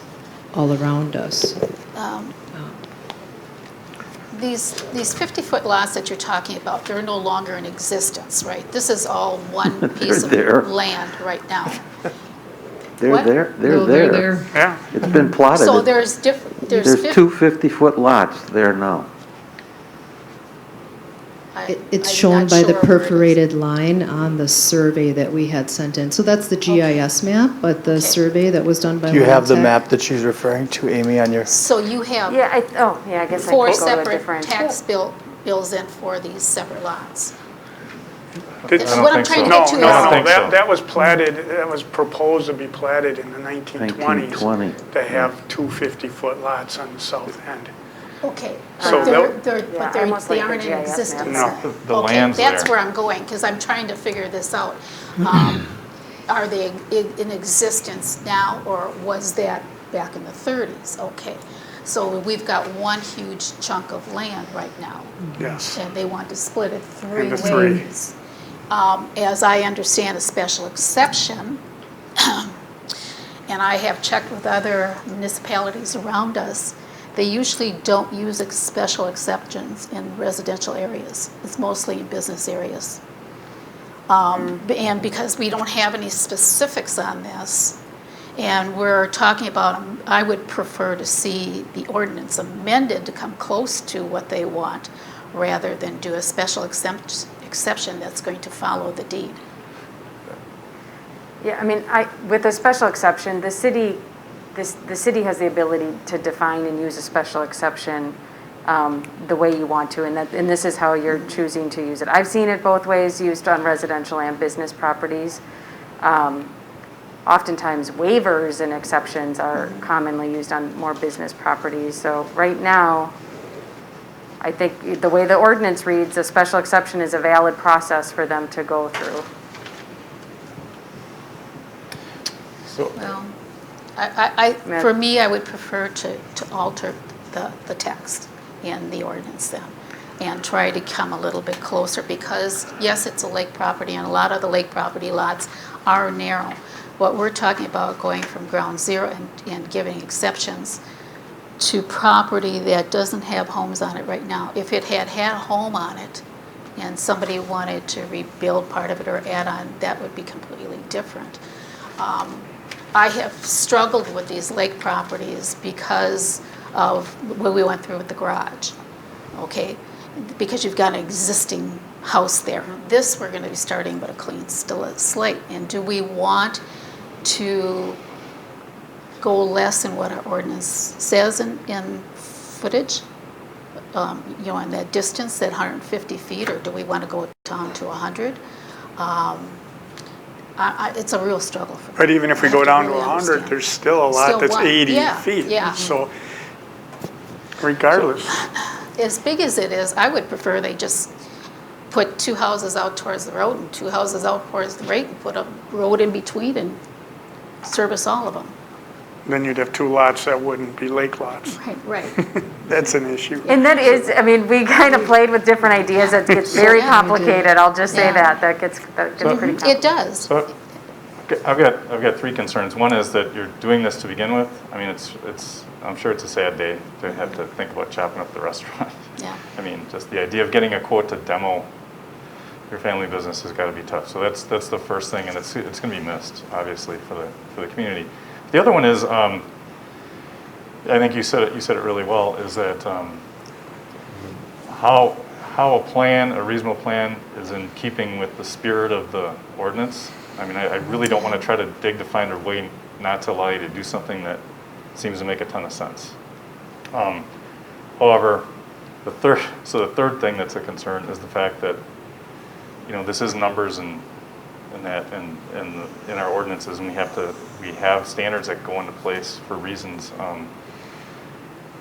all around us. these 50-foot lots that you're talking about, they're no longer in existence, right? This is all one piece of there. land right now. They're What? there, they're No, they're there. there. Yeah, It's been plotted. So there's different, There's 2 50-foot lots there now. It's I'm shown not by the sure where it is. perforated line on the survey that we had sent in. So that's the GIS map, but the Okay. survey that was done by Do you have the Land Tech- map that she's referring to, Amy, on your? So you have Yeah, I guess I 4 could go to a separate different. tax bills in for these separate lots. Did- That's what I'm think trying to so. get to No, is. I don't no, think so. that was platted, that was proposed to be platted in the 1920s. 1920. To have 2 50-foot lots on the south end. Okay, So but they'll- Yeah, I almost they like the aren't in GIS map. existence. No. then. The Okay, land's that's there. where I'm going, because I'm trying to figure this out. Are they in existence now, or was that back in the 30s? Okay, so we've got one huge chunk of land right now, Yes. and they want to split it 3 Into 3. ways. As I understand, a special exception, and I have checked with other municipalities around us, they usually don't use special exceptions in residential areas. It's mostly in business areas. And because we don't have any specifics on this, and we're talking about, I would prefer to see the ordinance amended to come close to what they want, rather than do a special exception that's going to follow the deed. Yeah, I mean, with a special exception, the city has the ability to define and use a special exception the way you want to, and this is how you're choosing to use it. I've seen it both ways, used on residential and business properties. Oftentimes waivers and exceptions are commonly used on more business properties. So right now, I think the way the ordinance reads, a special exception is a valid process for them to go through. Well, for me, I would prefer to alter the text in the ordinance then, and try to come a little bit closer, because yes, it's a lake property, and a lot of the lake property lots are narrow. What we're talking about, going from ground zero and giving exceptions to property that doesn't have homes on it right now. If it had a home on it, and somebody wanted to rebuild part of it or add on, that would be completely different. I have struggled with these lake properties because of what we went through with the garage, okay? Because you've got an existing house there. This, we're gonna be starting with a clean slate. And do we want to go less than what our ordinance says in footage? In that distance, that 150 feet, or do we want to go down to 100? It's a real struggle for me. But even if we I go have down to really 100, understand. there's still a lot Still that's one. 80 Yeah, feet. yeah. So regardless, As big as it is, I would prefer they just put 2 houses out towards the road and 2 houses out towards the lake, and put a road in between and service all of them. then you'd have 2 lots that wouldn't be lake lots. Right. That's an issue. And that is, I mean, we kind of played with different ideas. It gets very Yeah, we did. complicated. I'll just say Yeah. that gets pretty complicated. It does. So I've got 3 concerns. One is that you're doing this to begin with. I mean, I'm sure it's a sad day to have to think about chopping up the restaurant. Yeah. I mean, just the idea of getting a quote to demo your family business has got to be tough. So that's the first thing, and it's going to be missed, obviously, for the community. The other one is, I think you said it really well, is that how a reasonable plan is in keeping with the spirit of the ordinance. I mean, I really don't want to try to dig to find a way not to allow you to do something that seems to make a ton of sense. However, the third thing that's a concern is the fact that, this is numbers and that in our ordinances, and we have standards that go into place for reasons. And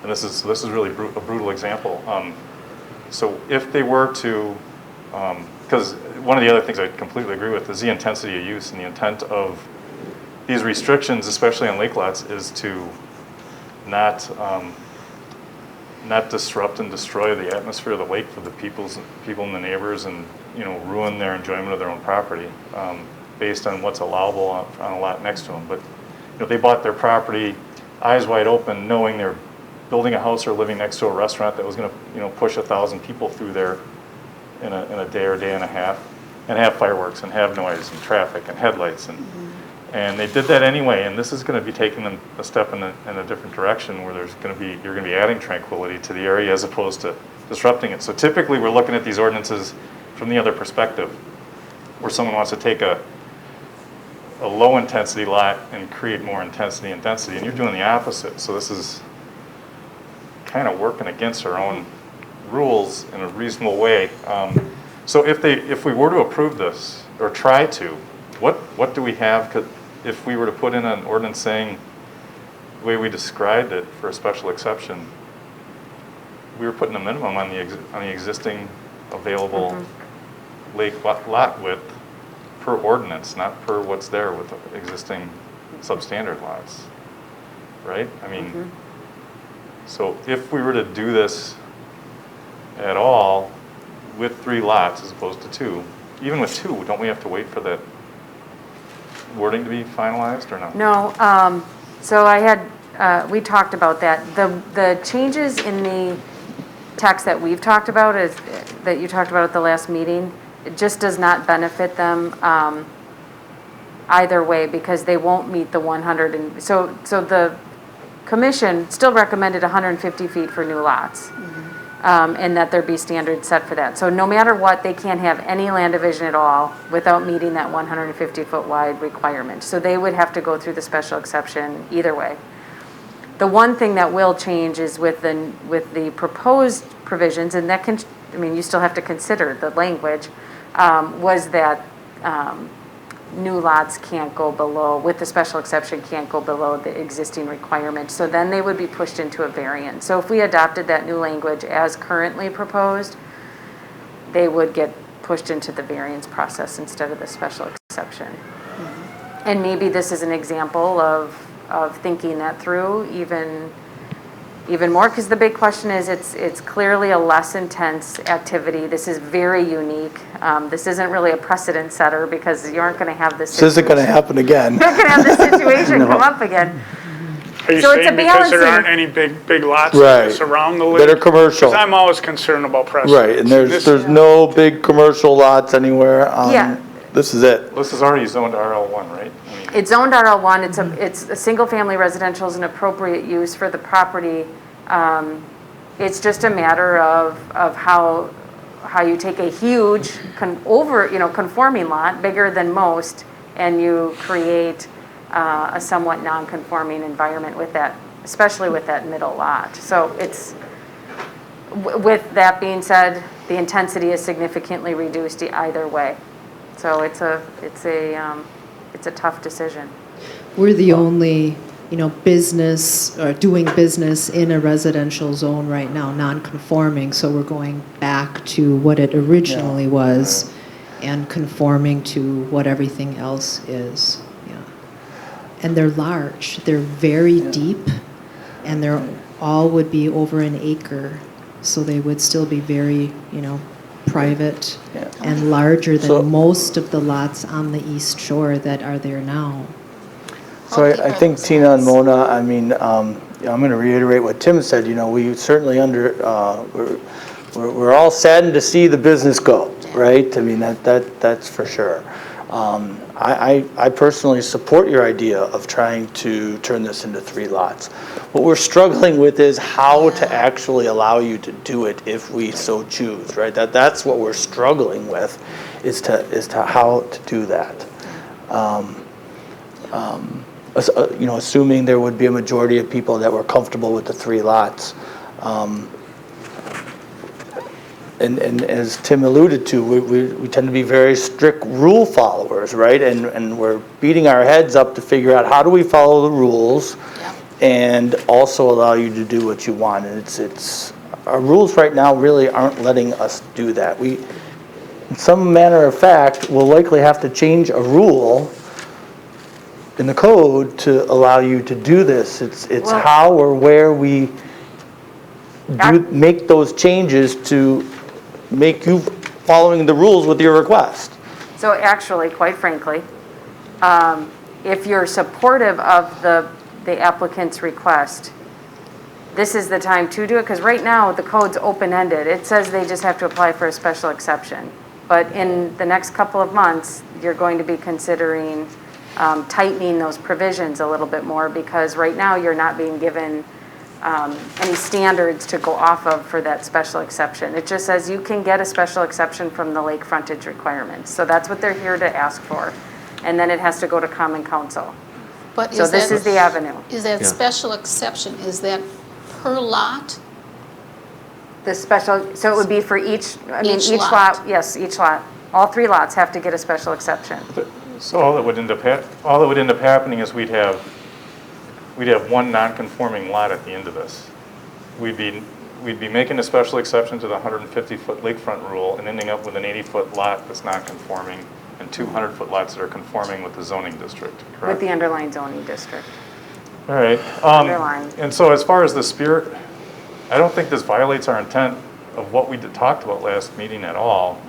this is really a brutal example. So if they were to, because one of the other things I completely agree with is the intensity of use, and the intent of these restrictions, especially on lake lots, is to not disrupt and destroy the atmosphere of the lake for the people and the neighbors, and ruin their enjoyment of their own property based on what's allowable on a lot next to them. But they bought their property eyes wide open, knowing they're building a house or living next to a restaurant that was going to push 1,000 people through there in a day or day and a half, and have fireworks and have noise and traffic and headlights, and they did that anyway. And this is going to be taking them a step in a different direction, where you're going to be adding tranquility to the area as opposed to disrupting it. So typically we're looking at these ordinances from the other perspective, where someone wants to take a low intensity lot and create more intensity and density, and you're doing the opposite. So this is kind of working against our own rules in a reasonable way. So if we were to approve this, or try to, what do we have? 'Cause if we were to put in an ordinance saying the way we described it for a special exception, we were putting a minimum on the existing available lake lot width per ordinance, not per what's there with the existing substandard lots, right? I mean, so if we were to do this at all with 3 lots as opposed to 2, even with 2, don't we have to wait for that wording to be finalized, or no? No, so we talked about that. The changes in the text that we've talked about, that you talked about at the last meeting, it just does not benefit them either way, because they won't meet the 100. And so the commission still recommended 150 feet for new lots, and that there be standards set for that. So no matter what, they can't have any land division at all without meeting that 150-foot wide requirement. So they would have to go through the special exception either way. The one thing that will change is with the proposed provisions, and that can, you still have to consider the language, was that new lots can't go below, with the special exception, can't go below the existing requirement. So then they would be pushed into a variance. So if we adopted that new language as currently proposed, they would get pushed into the variance process instead of the special exception. And maybe this is an example of thinking that through even more, because the big question is it's clearly a less intense activity. This is very unique. This isn't really a precedent setter, because you aren't going to have this situation. This isn't going to happen again. You're not going to have this situation come up again. Are you So it's a saying because there balancing- aren't any big lots Right. that surround the lake? That are commercial. Because I'm always concerned about precedents. Right, and there's This- no big commercial lots anywhere. Yeah. This is it. This is already zoned RL1, right? It's zoned RL1. It's a single-family residential is an appropriate use for the property. It's just a matter of how you take a huge conforming lot, bigger than most, and you create a somewhat non-conforming environment with that, especially with that middle lot. So with that being said, the intensity is significantly reduced either way. So it's a tough decision. We're the only, business or doing business in a residential zone right now, non-conforming. So we're going back to what it originally was and conforming to what everything else is. Yeah. And they're large. They're very deep, and they're all would be over an acre. So they would still be very, private and larger than most of the lots on the East Shore that are there now. So I think Tina and Mona, I'm going to reiterate what Tim said. We certainly we're we're all saddened to see the business go, right? I mean, that's for sure. I personally support your idea of trying to turn this into 3 lots. What we're struggling with is how to actually allow you to do it if we so choose, right? That's what we're struggling with, is to how to do that. Assuming there would be a majority of people that were comfortable with the 3 lots. And as Tim alluded to, we tend to be very strict rule followers, right? And we're beating our heads up to figure out how do we follow the rules and also allow you to do what you want. And it's our rules right now really aren't letting us do that. We, in some manner of fact, will likely have to change a rule in the code to allow you to do this. It's how or where we make those changes to make you following the rules with your request. So actually, quite frankly, if you're supportive of the applicant's request, this is the time to do it, because right now the code's open-ended. It says they just have to apply for a special exception. But in the next couple of months, you're going to be considering tightening those provisions a little bit more, because right now you're not being given any standards to go off of for that special exception. It just says you can get a special exception from the lake frontage requirements. So that's what they're here to ask for. And then it has to go to Common Council. But So this is the avenue. Is that special exception, is that per lot? The special, so it would be for each Each lot, yes, each lot. All 3 lots have to get a special exception. So all that would end up happening is we'd have one non-conforming lot at the end of this. We'd be making a special exception to the 150-foot lakefront rule and ending up with an 80-foot lot that's not conforming and 200-foot lots that are conforming with the zoning district, correct? With the underlying zoning district. All right. Underlying. And so as far as the spirit, I don't think this violates our intent of what we talked about last meeting at all,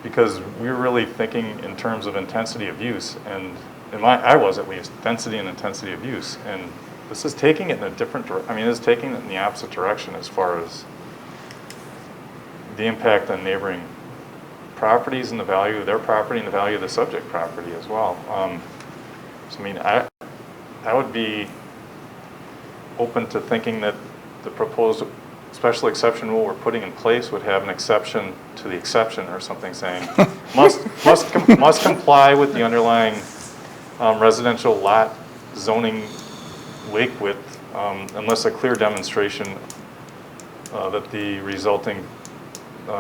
because we're really thinking in terms of intensity of use, and I was at least, density and intensity of use, and this is taking it in a different it's taking it in the opposite direction as far as the impact on neighboring properties and the value of their property and the value of the subject property as well. So I would be open to thinking that the proposed special exception rule we're putting in place would have an exception to the exception or something saying must comply with the underlying residential lot zoning lake width unless a clear demonstration that the resulting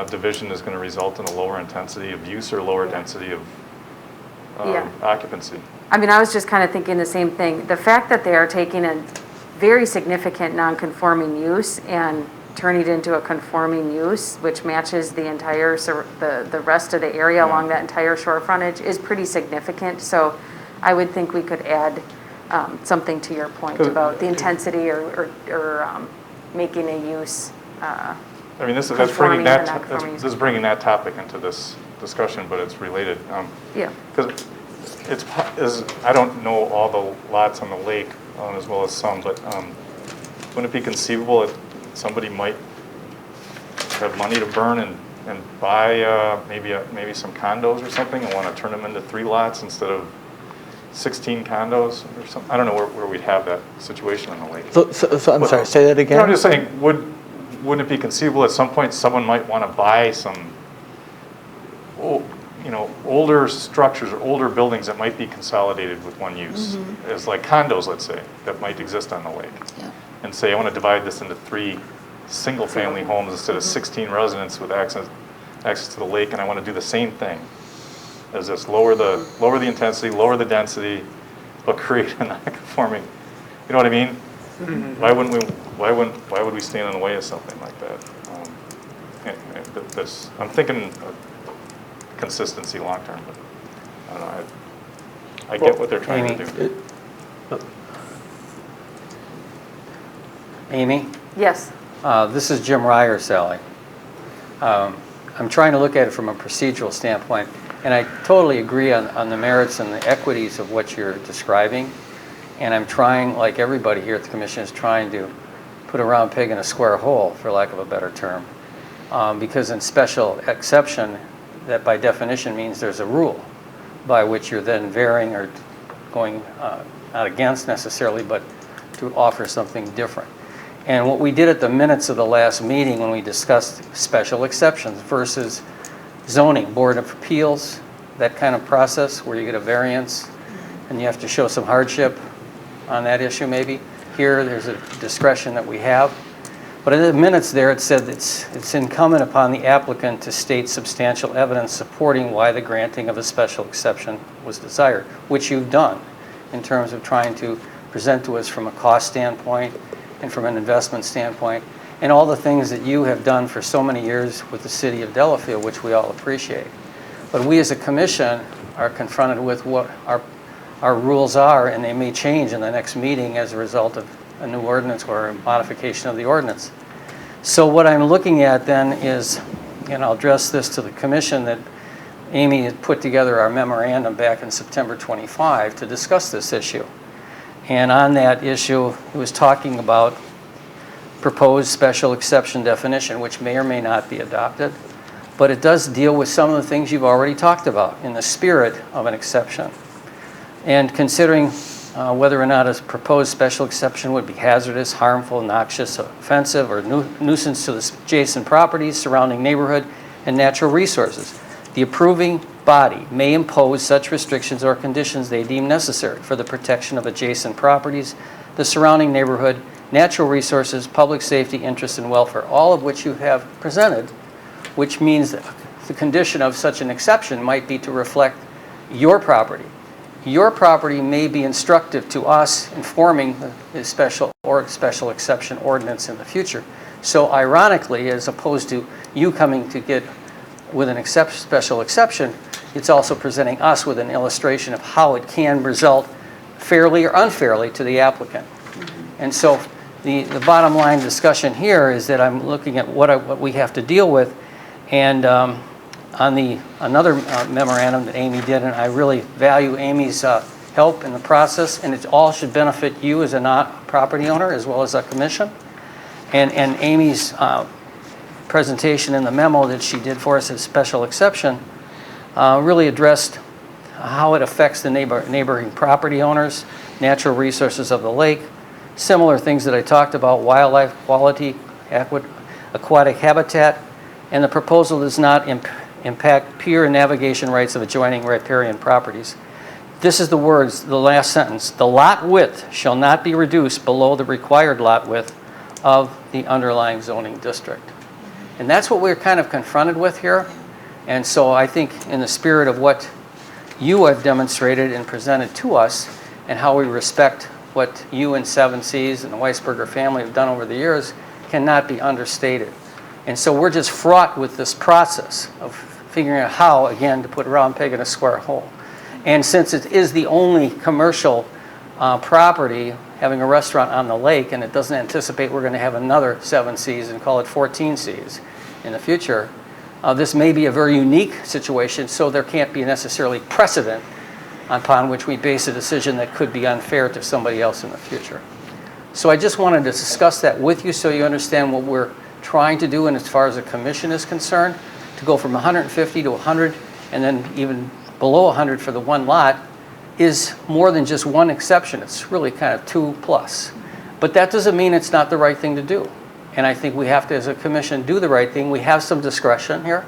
division is going to result in a lower intensity of use or lower density of occupancy. I was just kind of thinking the same thing. The fact that they are taking a very significant non-conforming use and turning it into a conforming use, which matches the entire, the rest of the area along that entire shore frontage, is pretty significant. So I would think we could add something to your point about the intensity or making a use. This is bringing that topic into this discussion, but it's related. Because I don't know all the lots on the lake as well as some, but wouldn't it be conceivable that somebody might have money to burn and buy maybe some condos or something and want to turn them into 3 lots instead of 16 condos or something? I don't know where we'd have that situation on the lake. So I'm sorry, say that again? I'm just saying, wouldn't it be conceivable at some point someone might want to buy some older structures or older buildings that might be consolidated with one use, as like condos, let's say, that might exist on the lake, and say, I want to divide this into 3 single-family homes instead of 16 residents with access to the lake, and I want to do the same thing as this: lower the intensity, lower the density, but create a non-conforming. You know what I mean? Why would we stand in the way of something like that? I'm thinking consistency long term, but I don't know. I get what they're trying to do. Amy? Yes. This is Jim Ryer, Sally. I'm trying to look at it from a procedural standpoint, and I totally agree on the merits and the equities of what you're describing. And I'm trying, like everybody here at the commission, is trying to put a round peg in a square hole, for lack of a better term. Because in special exception, that by definition means there's a rule by which you're then varying or going, not against necessarily, but to offer something different. And what we did at the minutes of the last meeting when we discussed special exceptions versus zoning, Board of Appeals, that kind of process where you get a variance and you have to show some hardship on that issue maybe. Here, there's a discretion that we have. But in the minutes there, it said it's incumbent upon the applicant to state substantial evidence supporting why the granting of a special exception was desired, which you've done in terms of trying to present to us from a cost standpoint and from an investment standpoint, and all the things that you have done for so many years with the city of Delafield, which we all appreciate. But we as a commission are confronted with what our rules are, and they may change in the next meeting as a result of a new ordinance or a modification of the ordinance. So what I'm looking at then is, and I'll address this to the commission, that Amy had put together our memorandum back in September 25 to discuss this issue. And on that issue, it was talking about proposed special exception definition, which may or may not be adopted, but it does deal with some of the things you've already talked about in the spirit of an exception. And considering whether or not a proposed special exception would be hazardous, harmful, noxious, offensive, or nuisance to the adjacent properties, surrounding neighborhood, and natural resources. The approving body may impose such restrictions or conditions they deem necessary for the protection of adjacent properties, the surrounding neighborhood, natural resources, public safety, interest, and welfare, all of which you have presented, which means that the condition of such an exception might be to reflect your property. Your property may be instructive to us in forming the special exception ordinance in the future. So ironically, as opposed to you coming to get with an special exception, it's also presenting us with an illustration of how it can result fairly or unfairly to the applicant. And so the bottom line discussion here is that I'm looking at what we have to deal with, and on another memorandum that Amy did, and I really value Amy's help in the process, and it all should benefit you as a property owner as well as a commission. And Amy's presentation in the memo that she did for us as special exception really addressed how it affects the neighboring property owners, natural resources of the lake, similar things that I talked about, wildlife quality, aquatic habitat, and the proposal does not impact pier and navigation rights of adjoining riparian properties. This is the words, the last sentence. The lot width shall not be reduced below the required lot width of the underlying zoning district. And that's what we're kind of confronted with here. And so I think in the spirit of what you have demonstrated and presented to us and how we respect what you and Seven Seas and the Weisberger family have done over the years cannot be understated. And so we're just fraught with this process of figuring out how, again, to put a round peg in a square hole. And since it is the only commercial property having a restaurant on the lake, and it doesn't anticipate we're going to have another Seven Seas and call it 14 Seas in the future, this may be a very unique situation, so there can't be necessarily precedent upon which we base a decision that could be unfair to somebody else in the future. So I just wanted to discuss that with you so you understand what we're trying to do, and as far as the commission is concerned, to go from 150 to 100 and then even below 100 for the one lot is more than just one exception. It's really kind of 2+. But that doesn't mean it's not the right thing to do. And I think we have to, as a commission, do the right thing. We have some discretion here,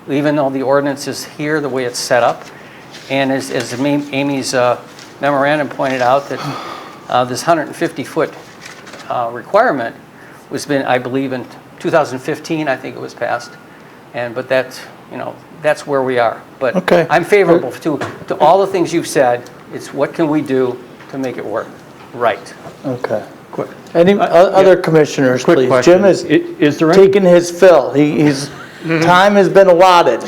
even though the ordinance is here the way it's set up. And as Amy's memorandum pointed out, that this 150-foot requirement was been, I believe, in 2015, I think it was passed. But that's, that's where we are. But Okay. I'm favorable to all the things you've said. It's what can we do to make it work right. Okay. Any other commissioners, Quick please? question. Jim is Is there any, taking his fill. His time has been allotted.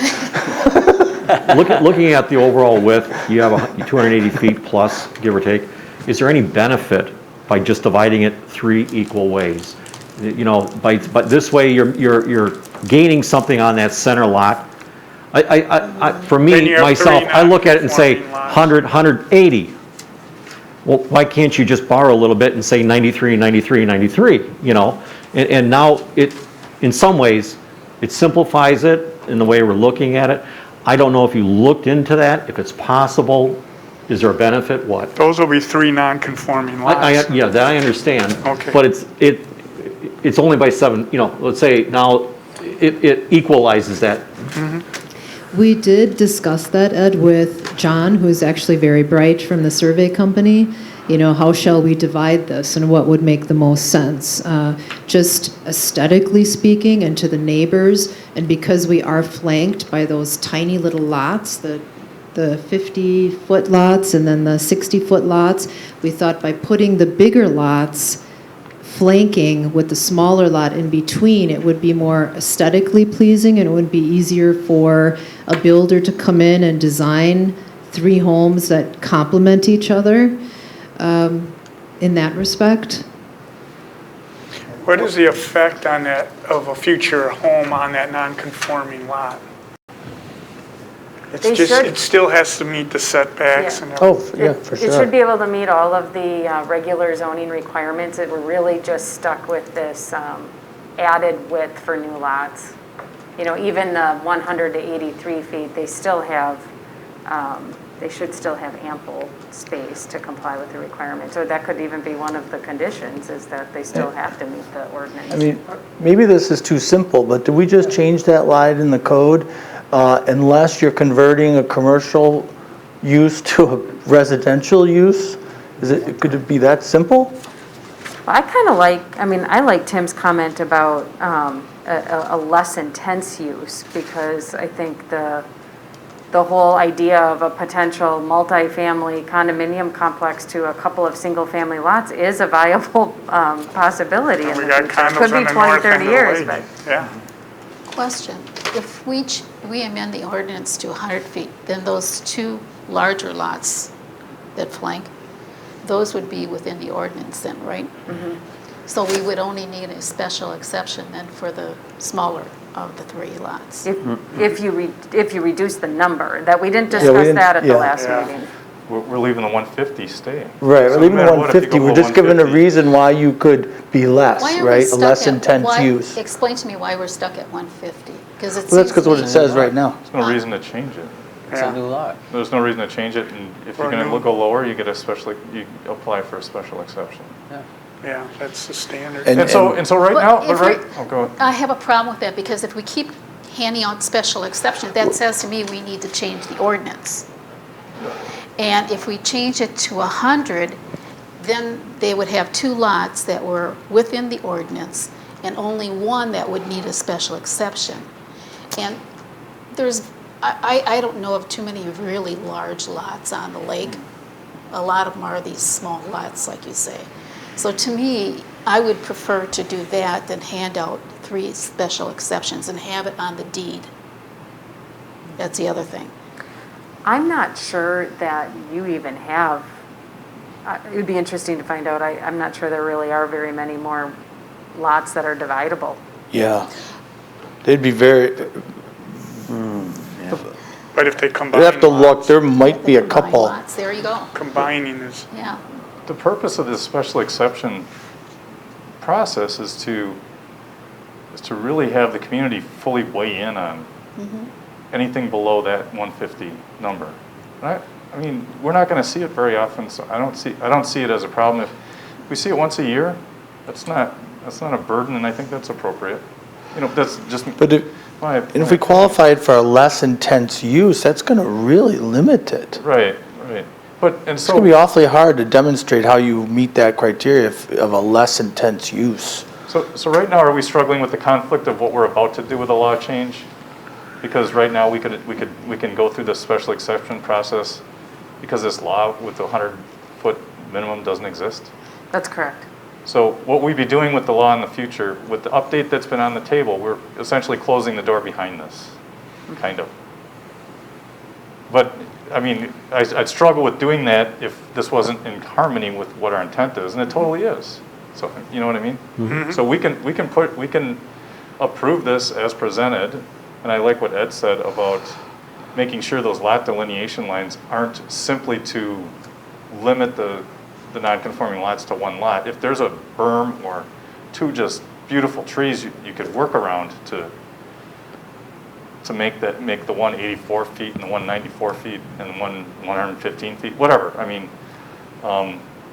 looking at the overall width, you have 280 feet plus, give or take. Is there any benefit by just dividing it 3 equal ways? But this way you're gaining something on that center lot. For Then me, you have myself, three I look at it and say non-conforming lots. 100, 180. well, why can't you just borrow a little bit and say 93, 93, 93, you know? And now in some ways, it simplifies it in the way we're looking at it. I don't know if you looked into that, if it's possible, is there a benefit, what? Those will be 3 non-conforming lots. Yeah, that I understand. Okay. But it's only by 7, you know, let's say now it equalizes that. We did discuss that, Ed, with John, who's actually very bright from the survey company. You know, how shall we divide this and what would make the most sense? Just aesthetically speaking, and to the neighbors, and because we are flanked by those tiny little lots, the 50-foot lots and then the 60-foot lots, we thought by putting the bigger lots flanking with the smaller lot in between, it would be more aesthetically pleasing, and it would be easier for a builder to come in and design 3 homes that complement each other in that respect. What is the effect on that, of a future home on that non-conforming lot? They It's just, should- it still has to meet the setbacks Yeah. and everything. Oh, yeah, for It sure. should be able to meet all of the regular zoning requirements. We're really just stuck with this added width for new lots. You know, even the 100 to 83 feet, they still have, they should still have ample space to comply with the requirements. Or that could even be one of the conditions, is that they still have to meet the ordinance. I mean, maybe this is too simple, but did we just change that line in the code? Unless you're converting a commercial use to a residential use? Could it be that simple? I kind of like, I mean, I like Tim's comment about a less intense use, because I think the whole idea of a potential multifamily condominium complex to a couple of single-family lots is a viable possibility in And the we got future. condos Could on be the 20, north 30 end of the years, lake. but Yeah. Question, if we amend the ordinance to 100 feet, then those 2 larger lots that flank, those would be within the ordinance then, right? So we would only need a special exception then for the smaller of the 3 lots. if you reduce the number, that we didn't we discuss didn't- that at the yeah. last Yeah. meeting. We're leaving the 150 staying. Right, So we're no leaving matter what, if you 150, go we're below just giving a 150 reason why you could be less, Why are we right? A stuck less at- intense why- use. Explain to me why we're stuck at 150, because it Well, that's seems because to what me- it says right now. There's no reason to change it. It's a new lot. There's no reason to change it, and if you're Or gonna new. go lower, you get you apply for a special exception. Yeah, that's the standard. And- And so right But now, if right, we- oh, go ahead. I have a problem with that, because if we keep handing out special exceptions, that says to me we need to change the ordinance. And if we change it to 100, then they would have 2 lots that were within the ordinance, and only 1 that would need a special exception. And I don't know of too many really large lots on the lake. A lot of them are these small lots, like you say. So to me, I would prefer to do that than hand out 3 special exceptions and have it on the deed. That's the other thing. I'm not sure that you even have, it would be interesting to find out. I'm not sure there really are very many more lots that are dividable. Yeah. They'd be very, But if they combine we'd have to look, lots, there might be a Combine couple. lots, there you go, combining is, yeah. The purpose of this special exception process is to really have the community fully weigh in on anything below that 150 number. And I mean, we're not going to see it very often, so I don't see it as a problem. If we see it once a year, that's not a burden, and I think that's appropriate. You know, that's just But my and if we qualified for a less intense use, that's going to really limit it. right. But and It's going to be so awfully hard to demonstrate how you meet that criteria of a less intense use. so right now, are we struggling with the conflict of what we're about to do with the law change? Because right now we can go through the special exception process because this law with the 100-foot minimum doesn't exist. That's correct. So what we'd be doing with the law in the future, with the update that's been on the table, we're essentially closing the door behind this, kind of. But, I mean, I'd struggle with doing that if this wasn't in harmony with what our intent is, and it totally is. So, you know what I mean? So we can approve this as presented, and I like what Ed said about making sure those lot delineation lines aren't simply to limit the the non-conforming lots to one lot. If there's a berm or two just beautiful trees you could work around to make the 184 feet and the 194 feet and the 115 feet, whatever. I mean,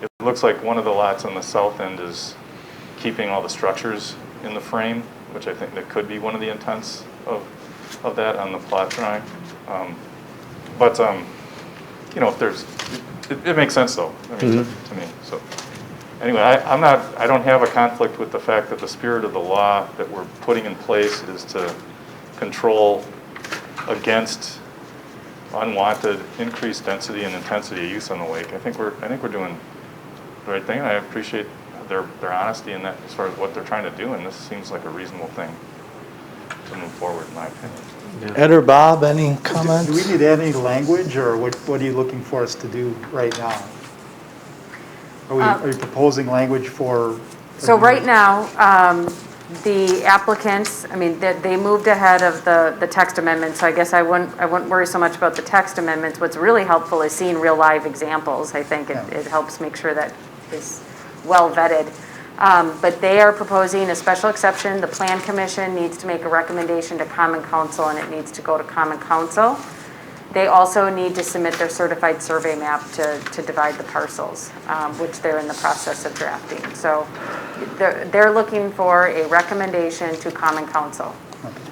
it looks like one of the lots on the south end is keeping all the structures in the frame, which I think that could be one of the intents of that on the plot drawing. But you know, if there's, it makes sense though, I mean, to me. So anyway, I don't have a conflict with the fact that the spirit of the law that we're putting in place is to control against unwanted increased density and intensity of use on the lake. I think we're doing the right thing. I appreciate their honesty in that as far as what they're trying to do, and this seems like a reasonable thing to move forward, in my opinion. Ed or Bob, any comments? Do we need any language, or what are you looking for us to do right now? Are you proposing language for? So right now, the applicants, I mean, they moved ahead of the text amendment, so I guess I wouldn't worry so much about the text amendments. What's really helpful is seeing real live examples. I think it helps make sure that is well vetted. But they are proposing a special exception. The Plan Commission needs to make a recommendation to Common Council, and it needs to go to Common Council. They also need to submit their certified survey map to divide the parcels, which they're in the process of drafting. So they're looking for a recommendation to Common Council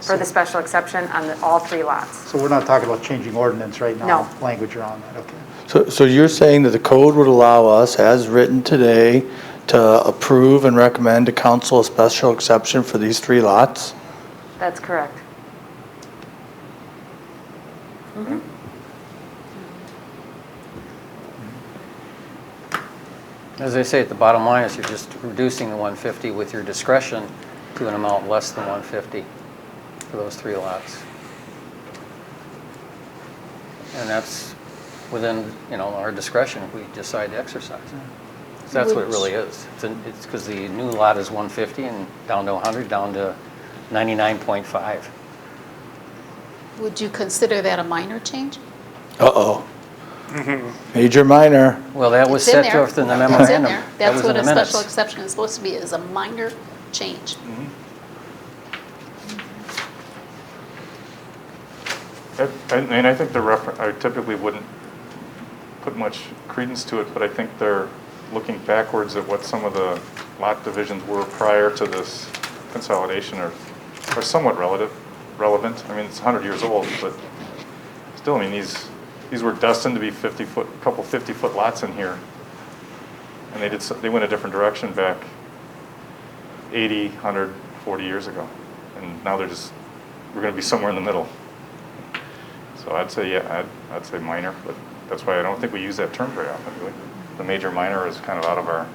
for the special exception on all 3 lots. So we're not talking about changing ordinance right now? No. Language around that, okay. So you're saying that the code would allow us, as written today, to approve and recommend to council a special exception for these 3 lots? That's correct. As I say, at the bottom line is you're just reducing the 150 with your discretion to an amount less than 150 for those 3 lots. And that's within, our discretion if we decide to exercise. So that's what it really is. It's because the new lot is 150 and down to 100, down to 99.5. Would you consider that a minor change? Uh-oh. Major, minor. Well, that was It's in set there. forth in the It's in memorandum. there. That That's was what in a the minutes. special exception is supposed to be, is a minor change. I think I typically wouldn't put much credence to it, but I think they're looking backwards at what some of the lot divisions were prior to this consolidation are somewhat relevant. I mean, it's 100 years old, but still, I mean, these were destined to be 50-foot lots in here. And they went a different direction back 80, 100, 40 years ago. And now we're going to be somewhere in the middle. So I'd say, I'd say minor, but that's why I don't think we use that term very often, really. The major minor is kind of out of our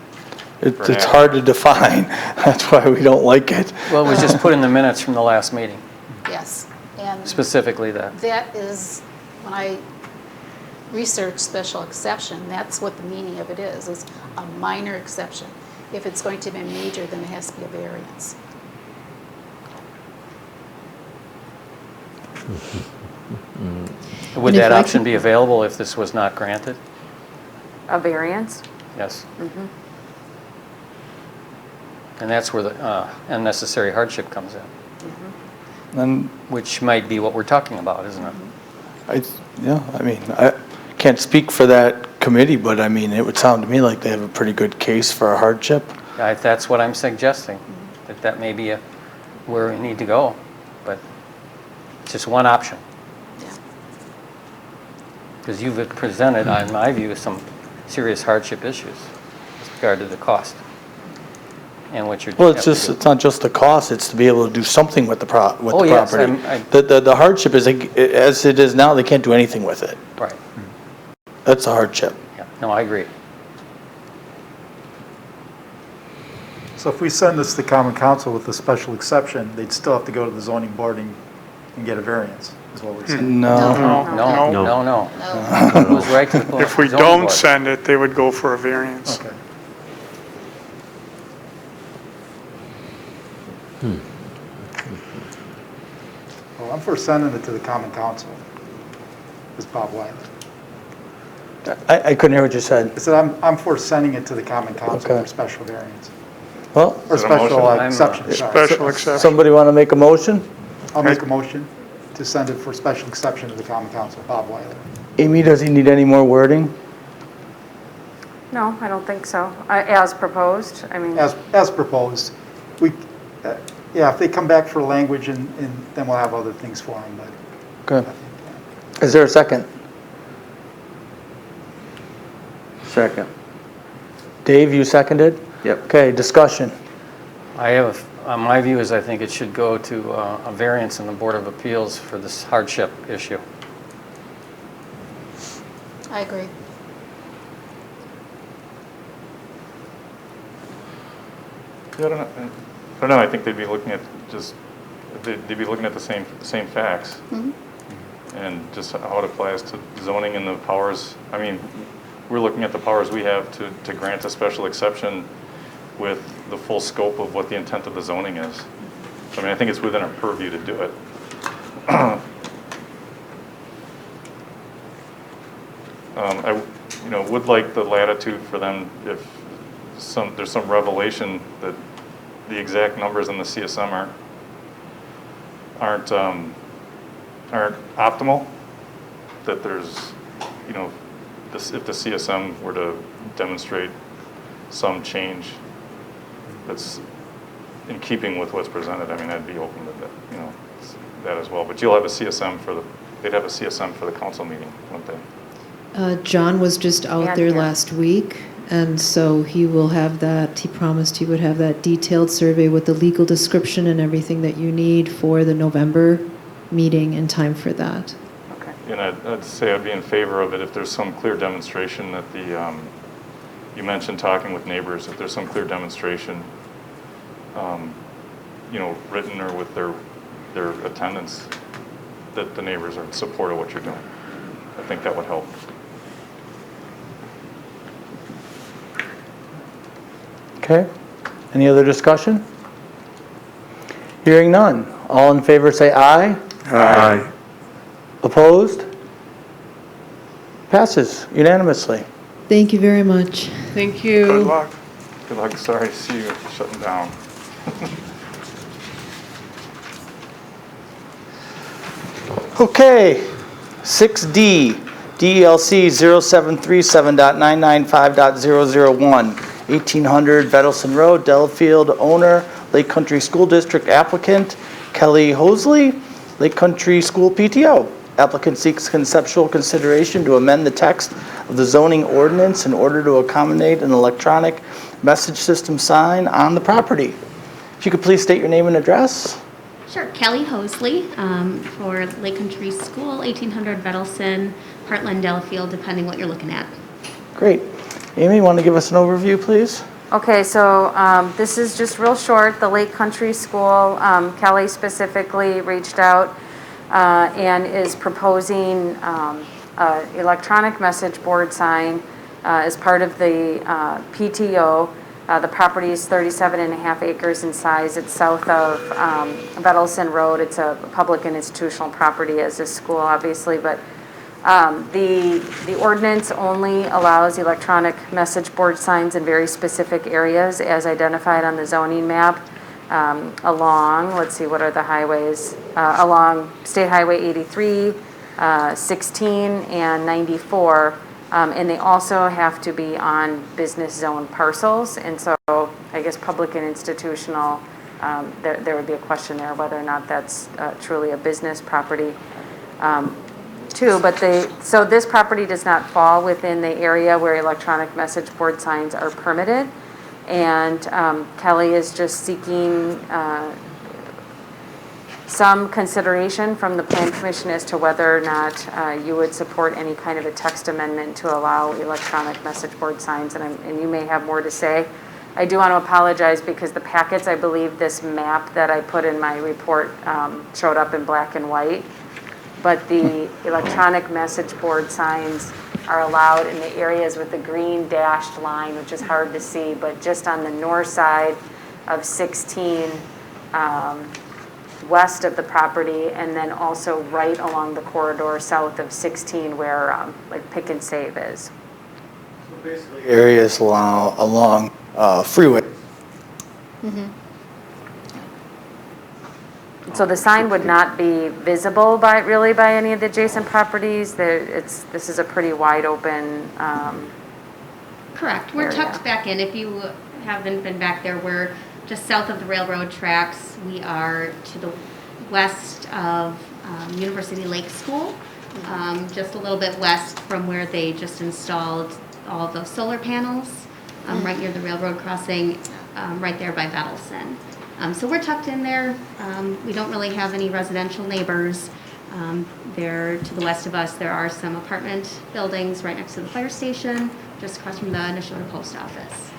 It's hard to define. That's why we don't like it. Well, it was just put in the minutes from the last meeting, Yes. And specifically that. that is, when I researched special exception, that's what the meaning of it is a minor exception. If it's going to be major, then it has to be a variance. Would And if that I option could- be available if this was not granted? A variance? Yes. And that's where the unnecessary hardship comes in, And which might be what we're talking about, isn't it? I can't speak for that committee, but I mean, it would sound to me like they have a pretty good case for a hardship. That's what I'm suggesting, that may be where we need to go, but it's just one option. Yeah. Because you've presented, in my view, some serious hardship issues with regard to the cost and what you're. Well, it's not just the cost, it's to be able to do something with the Oh, yes, property. The hardship is, as it is now, they can't do anything with it. Right, That's a hardship. yeah, no, I agree. So if we send this to Common Council with a special exception, they'd still have to go to the zoning board and get a variance, is what we're saying. No. No. It goes right to the If we zoning don't board. send it, they would go for a variance. Okay. Well, I'm for sending it to the Common Council, is Bob Wiley. I couldn't hear what you said. I said, I'm for sending it to the common council Okay. for special variance, Well, or Is it a motion? special I'm, exception, sorry. Special exception. somebody want to make a motion? I'll make a motion to send it for special exception to the common council, Bob Weiler. Amy, does he need any more wording? No, I don't think so. As proposed, I mean, As proposed. We, yeah, if they come back for language and then we'll have other things for them, but. Okay. Is there a second? Second. Dave, you seconded? Yep. Okay, discussion. I have, my view is I think it should go to a variance in the Board of Appeals for this hardship issue. I agree. Yeah, I don't know, I think they'd be looking at they'd be looking at the same facts. And just how it applies to zoning and the powers. I mean, we're looking at the powers we have to grant a special exception with the full scope of what the intent of the zoning is. So, I mean, I think it's within our purview to do it. I, would like the latitude for them if there's some revelation that the exact numbers in the CSM aren't optimal, that there's, if the CSM were to demonstrate some change that's in keeping with what's presented, I mean, I'd be open to that, that as well. But you'll have a CSM they'd have a CSM for the council meeting, wouldn't they? John was just out And there here. last week, and so he will have that, he promised he would have that detailed survey with the legal description and everything that you need for the November meeting in time for that. okay. And I'd say I'd be in favor of it if there's some clear demonstration that you mentioned talking with neighbors, if there's some clear demonstration, written or with their attendance, that the neighbors are in support of what you're doing. I think that would help. Okay. Any other discussion? Hearing none. All in favor say aye. Aye. Opposed? Passes unanimously. Thank you very much. Thank you. Good luck. Good luck. Sorry to see you shutting down. Okay, 6D, DLC 0737.995.001, 1800 Vettleson Road, Delafield, owner, Lake Country School District applicant, Kelly Hosley, Lake Country School PTO. Applicant seeks conceptual consideration to amend the text of the zoning ordinance in order to accommodate an electronic message system sign on the property. If you could please state your name and address. Sure, Kelly Hosley for Lake Country School, 1800 Vettleson, Heartland, Delafield, depending what you're looking at. Great. Amy, you want to give us an overview, please? Okay, so this is just real short. The Lake Country School, Kelly specifically reached out and is proposing electronic message board sign as part of the PTO. The property is 37 and a half acres in size. It's south of Vettleson Road. It's a public and institutional property as a school, obviously, but the ordinance only allows electronic message board signs in very specific areas as identified on the zoning map along, let's see, what are the highways? Along State Highway 83, 16, and 94. And they also have to be on business zone parcels. And so I guess public and institutional, there would be a question there whether or not that's truly a business property too. But so this property does not fall within the area where electronic message board signs are permitted. And Kelly is just seeking some consideration from the Plan Commission as to whether or not you would support any kind of a text amendment to allow electronic message board signs, and you may have more to say. I do want to apologize because the packets, I believe this map that I put in my report showed up in black and white, but the electronic message board signs are allowed in the areas with the green dashed line, which is hard to see, but just on the north side of 16, west of the property, and then also right along the corridor south of 16 where like Pick and Save is. Areas along freeway. So the sign would not be visible by any of the adjacent properties. This is a pretty wide open. Correct. We're area. tucked back in. If you haven't been back there, we're just south of the railroad tracks. We are to the west of University Lake School, just a little bit west from where they just installed all of those solar panels, right near the railroad crossing, right there by Vettleson. So we're tucked in there. We don't really have any residential neighbors. There to the west of us, there are some apartment buildings right next to the fire station, just across from the Neshota Post Office.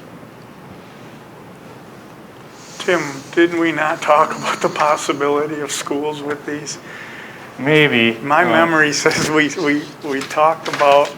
Tim, didn't we not talk about the possibility of schools with these? Maybe. My memory says we talked about,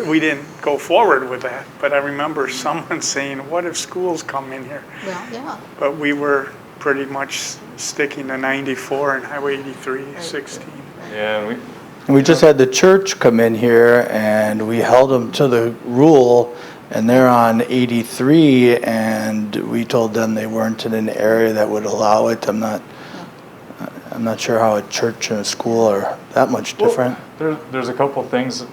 we didn't go forward with that, but I remember someone saying, what if schools come in here? Well, yeah. But we were pretty much sticking to 94 and Highway 83, 16. Yeah, and We just had the church come in here and we held them to the rule, and they're on 83, and we told them they weren't in an area that would allow it. I'm not sure how a church and a school are that much different. there's a couple things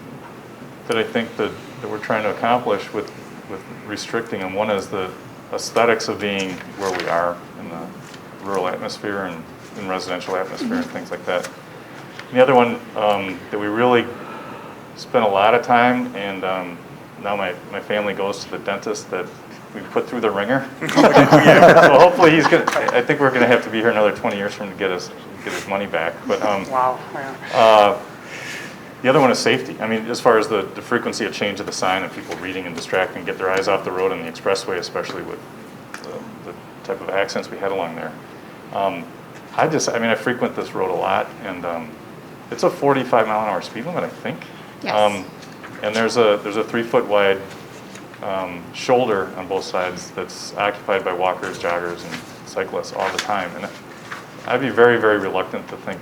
that I think that we're trying to accomplish with restricting them. One is the aesthetics of being where we are in the rural atmosphere and in residential atmosphere and things like that. And the other one that we really spent a lot of time, and now my family goes to the dentist that we put through the ringer. So hopefully I think we're gonna have to be here another 20 years for him to get his money back. But Wow, yeah. the other one is safety. I mean, as far as the frequency of change of the sign and people reading and distracting, get their eyes off the road on the expressway, especially with the type of accidents we had along there. I frequent this road a lot, and it's a 45-mile-an-hour speed limit, I think. Yes. And there's a 3-foot wide shoulder on both sides that's occupied by walkers, joggers, and cyclists all the time. And I'd be very, very reluctant to think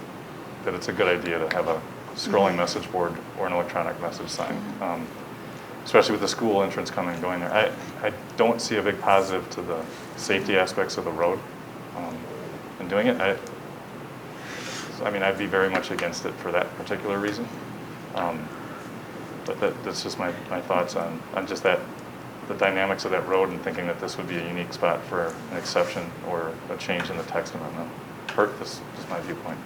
that it's a good idea to have a scrolling message board or an electronic message sign, especially with the school entrance coming and going there. I don't see a big positive to the safety aspects of the road in doing it. I'd be very much against it for that particular reason. But that's just my thoughts on just the dynamics of that road, and thinking that this would be a unique spot for an exception or a change in the text amendment. That's just my viewpoint.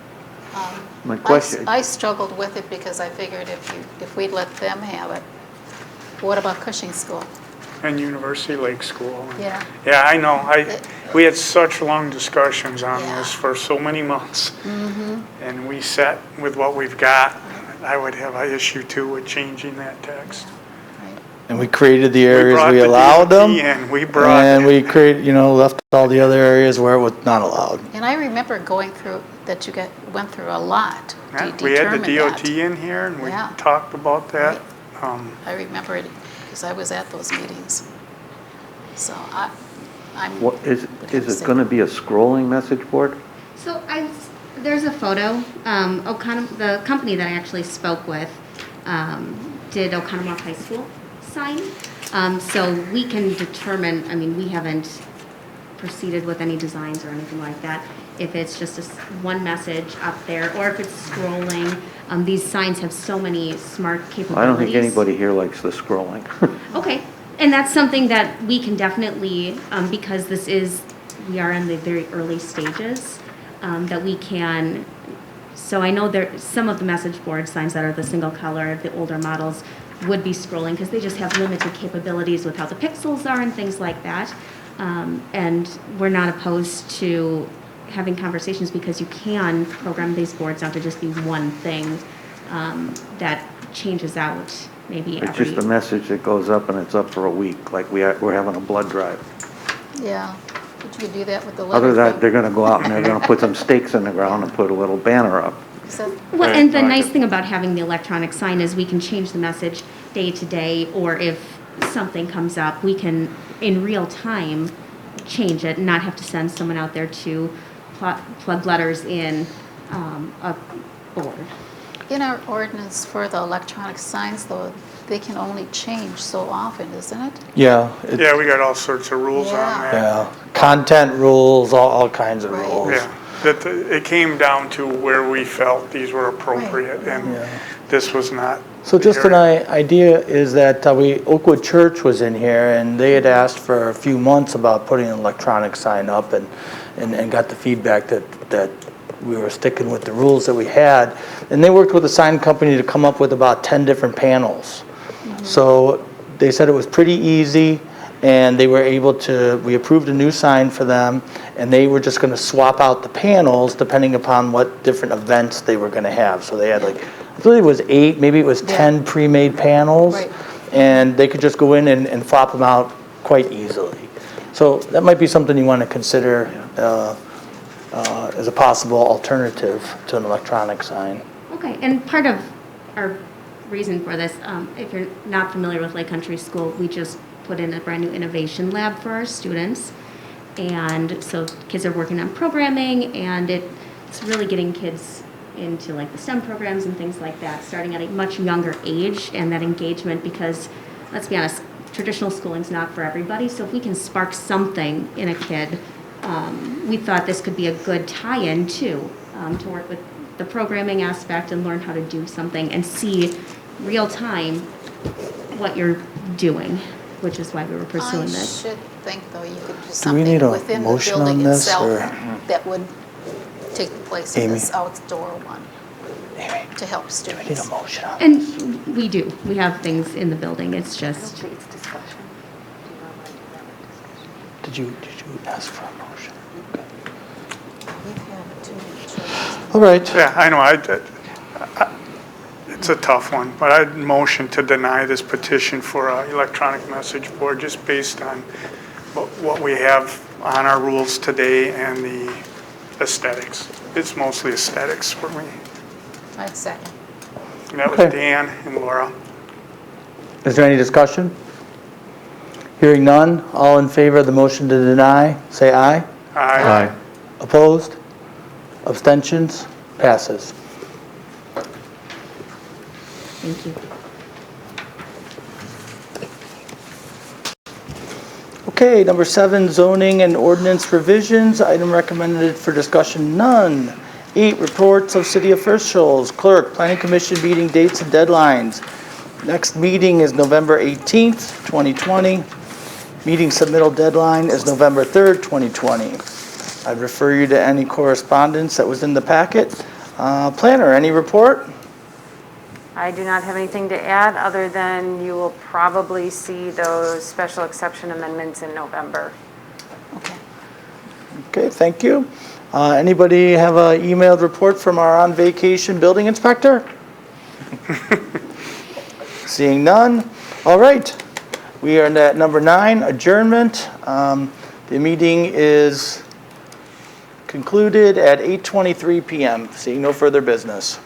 My question. I struggled with it because I figured if we'd let them have it, what about Cushing School? And University Lake School. Yeah. Yeah, I know. We had such long discussions on Yeah. this for so many months. And we set with what we've got. I would have an issue too with changing that text. And we created the areas brought we the allowed DOT them, in. We brought and we left all the other areas where it was not allowed. And I remember going through that you went through a lot to Yeah, determine we had the DOT that. in here, and we Yeah. talked about that. I remember it because I was at those meetings. So I'm. What is it going to be a scrolling message board? So there's a photo. The company that I actually spoke with did Oconomowoc High School sign. So we can determine, we haven't proceeded with any designs or anything like that. If it's just one message up there, or if it's scrolling, these signs have so many smart capabilities. I don't think anybody here likes the scrolling. Okay, and that's something that we can definitely, because we are in the very early stages, that we can, so I know some of the message board signs that are the single color, the older models, would be scrolling because they just have limited capabilities with how the pixels are and things like that. And we're not opposed to having conversations because you can program these boards out to just be one thing that changes out maybe It's every... just a message that goes up and it's up for a week, like we're having a blood drive. Yeah, but you could do that with the letter. Other than that, they're going to go out and they're going to put some stakes in the ground and put a little banner up. Well, and the nice thing about having the electronic sign is we can change the message day to day, or if something comes up, we can, in real time, change it and not have to send someone out there to plug letters in a board. In our ordinance for the electronic signs, though, they can only change so often, isn't it? Yeah. Yeah, we got all sorts of rules on Yeah. that. Yeah, content rules, all kinds of Right. rules. Yeah, it came down to where we felt these were appropriate, and Yeah. this was not. So just the an area. idea is that Oakwood Church was in here, and they had asked for a few months about putting an electronic sign up, and got the feedback that we were sticking with the rules that we had. And they worked with a sign company to come up with about 10 different panels. So they said it was pretty easy, and they were able to, we approved a new sign for them, and they were just gonna swap out the panels depending upon what different events they were gonna have. So they had like, I believe it was 8, maybe it was 10 pre-made panels. Right. And they could just go in and flop them out quite easily. So that might be something you want to consider as a possible alternative to an electronic sign. Okay, and part of our reason for this, if you're not familiar with Lake Country School, we just put in a brand new innovation lab for our students. And so kids are working on programming, and it's really getting kids into like the STEM programs and things like that, starting at a much younger age, and that engagement, because let's be honest, traditional schooling's not for everybody. So if we can spark something in a kid, we thought this could be a good tie-in too, to work with the programming aspect and learn how to do something and see real time what you're doing, which is why we were pursuing this. I should think, though, you could do Do we need something a within the motion on building this, itself or- that would take the place of Amy? this outdoor one Amy, to help do we need students. a motion on And we do. We have things in the building. It's just, Did you ask for a motion? We've had too many children. All right. Yeah, I know, it's a tough one, but I'd motion to deny this petition for an electronic message board just based on what we have on our rules today and the aesthetics. It's mostly aesthetics for me. I'd second. And that was Okay. Dan and Laura. Is there any discussion? Hearing none, all in favor of the motion to deny, say aye. Aye. Opposed? Abstentions? Passes. thank you. Okay, number 7, zoning and ordinance revisions. Item recommended for discussion, none. 8, reports of city officials. Clerk, planning commission meeting dates and deadlines. Next meeting is November 18th, 2020. Meeting submittal deadline is November 3rd, 2020. I'd refer you to any correspondence that was in the packet. Planner, any report? I do not have anything to add, other than you will probably see those special exception amendments in November. Okay. Okay, thank you. Anybody have an emailed report from our on vacation building inspector? Seeing none. All right. We are at number 9, adjournment. The meeting is concluded at 8:23 p.m. Seeing no further business.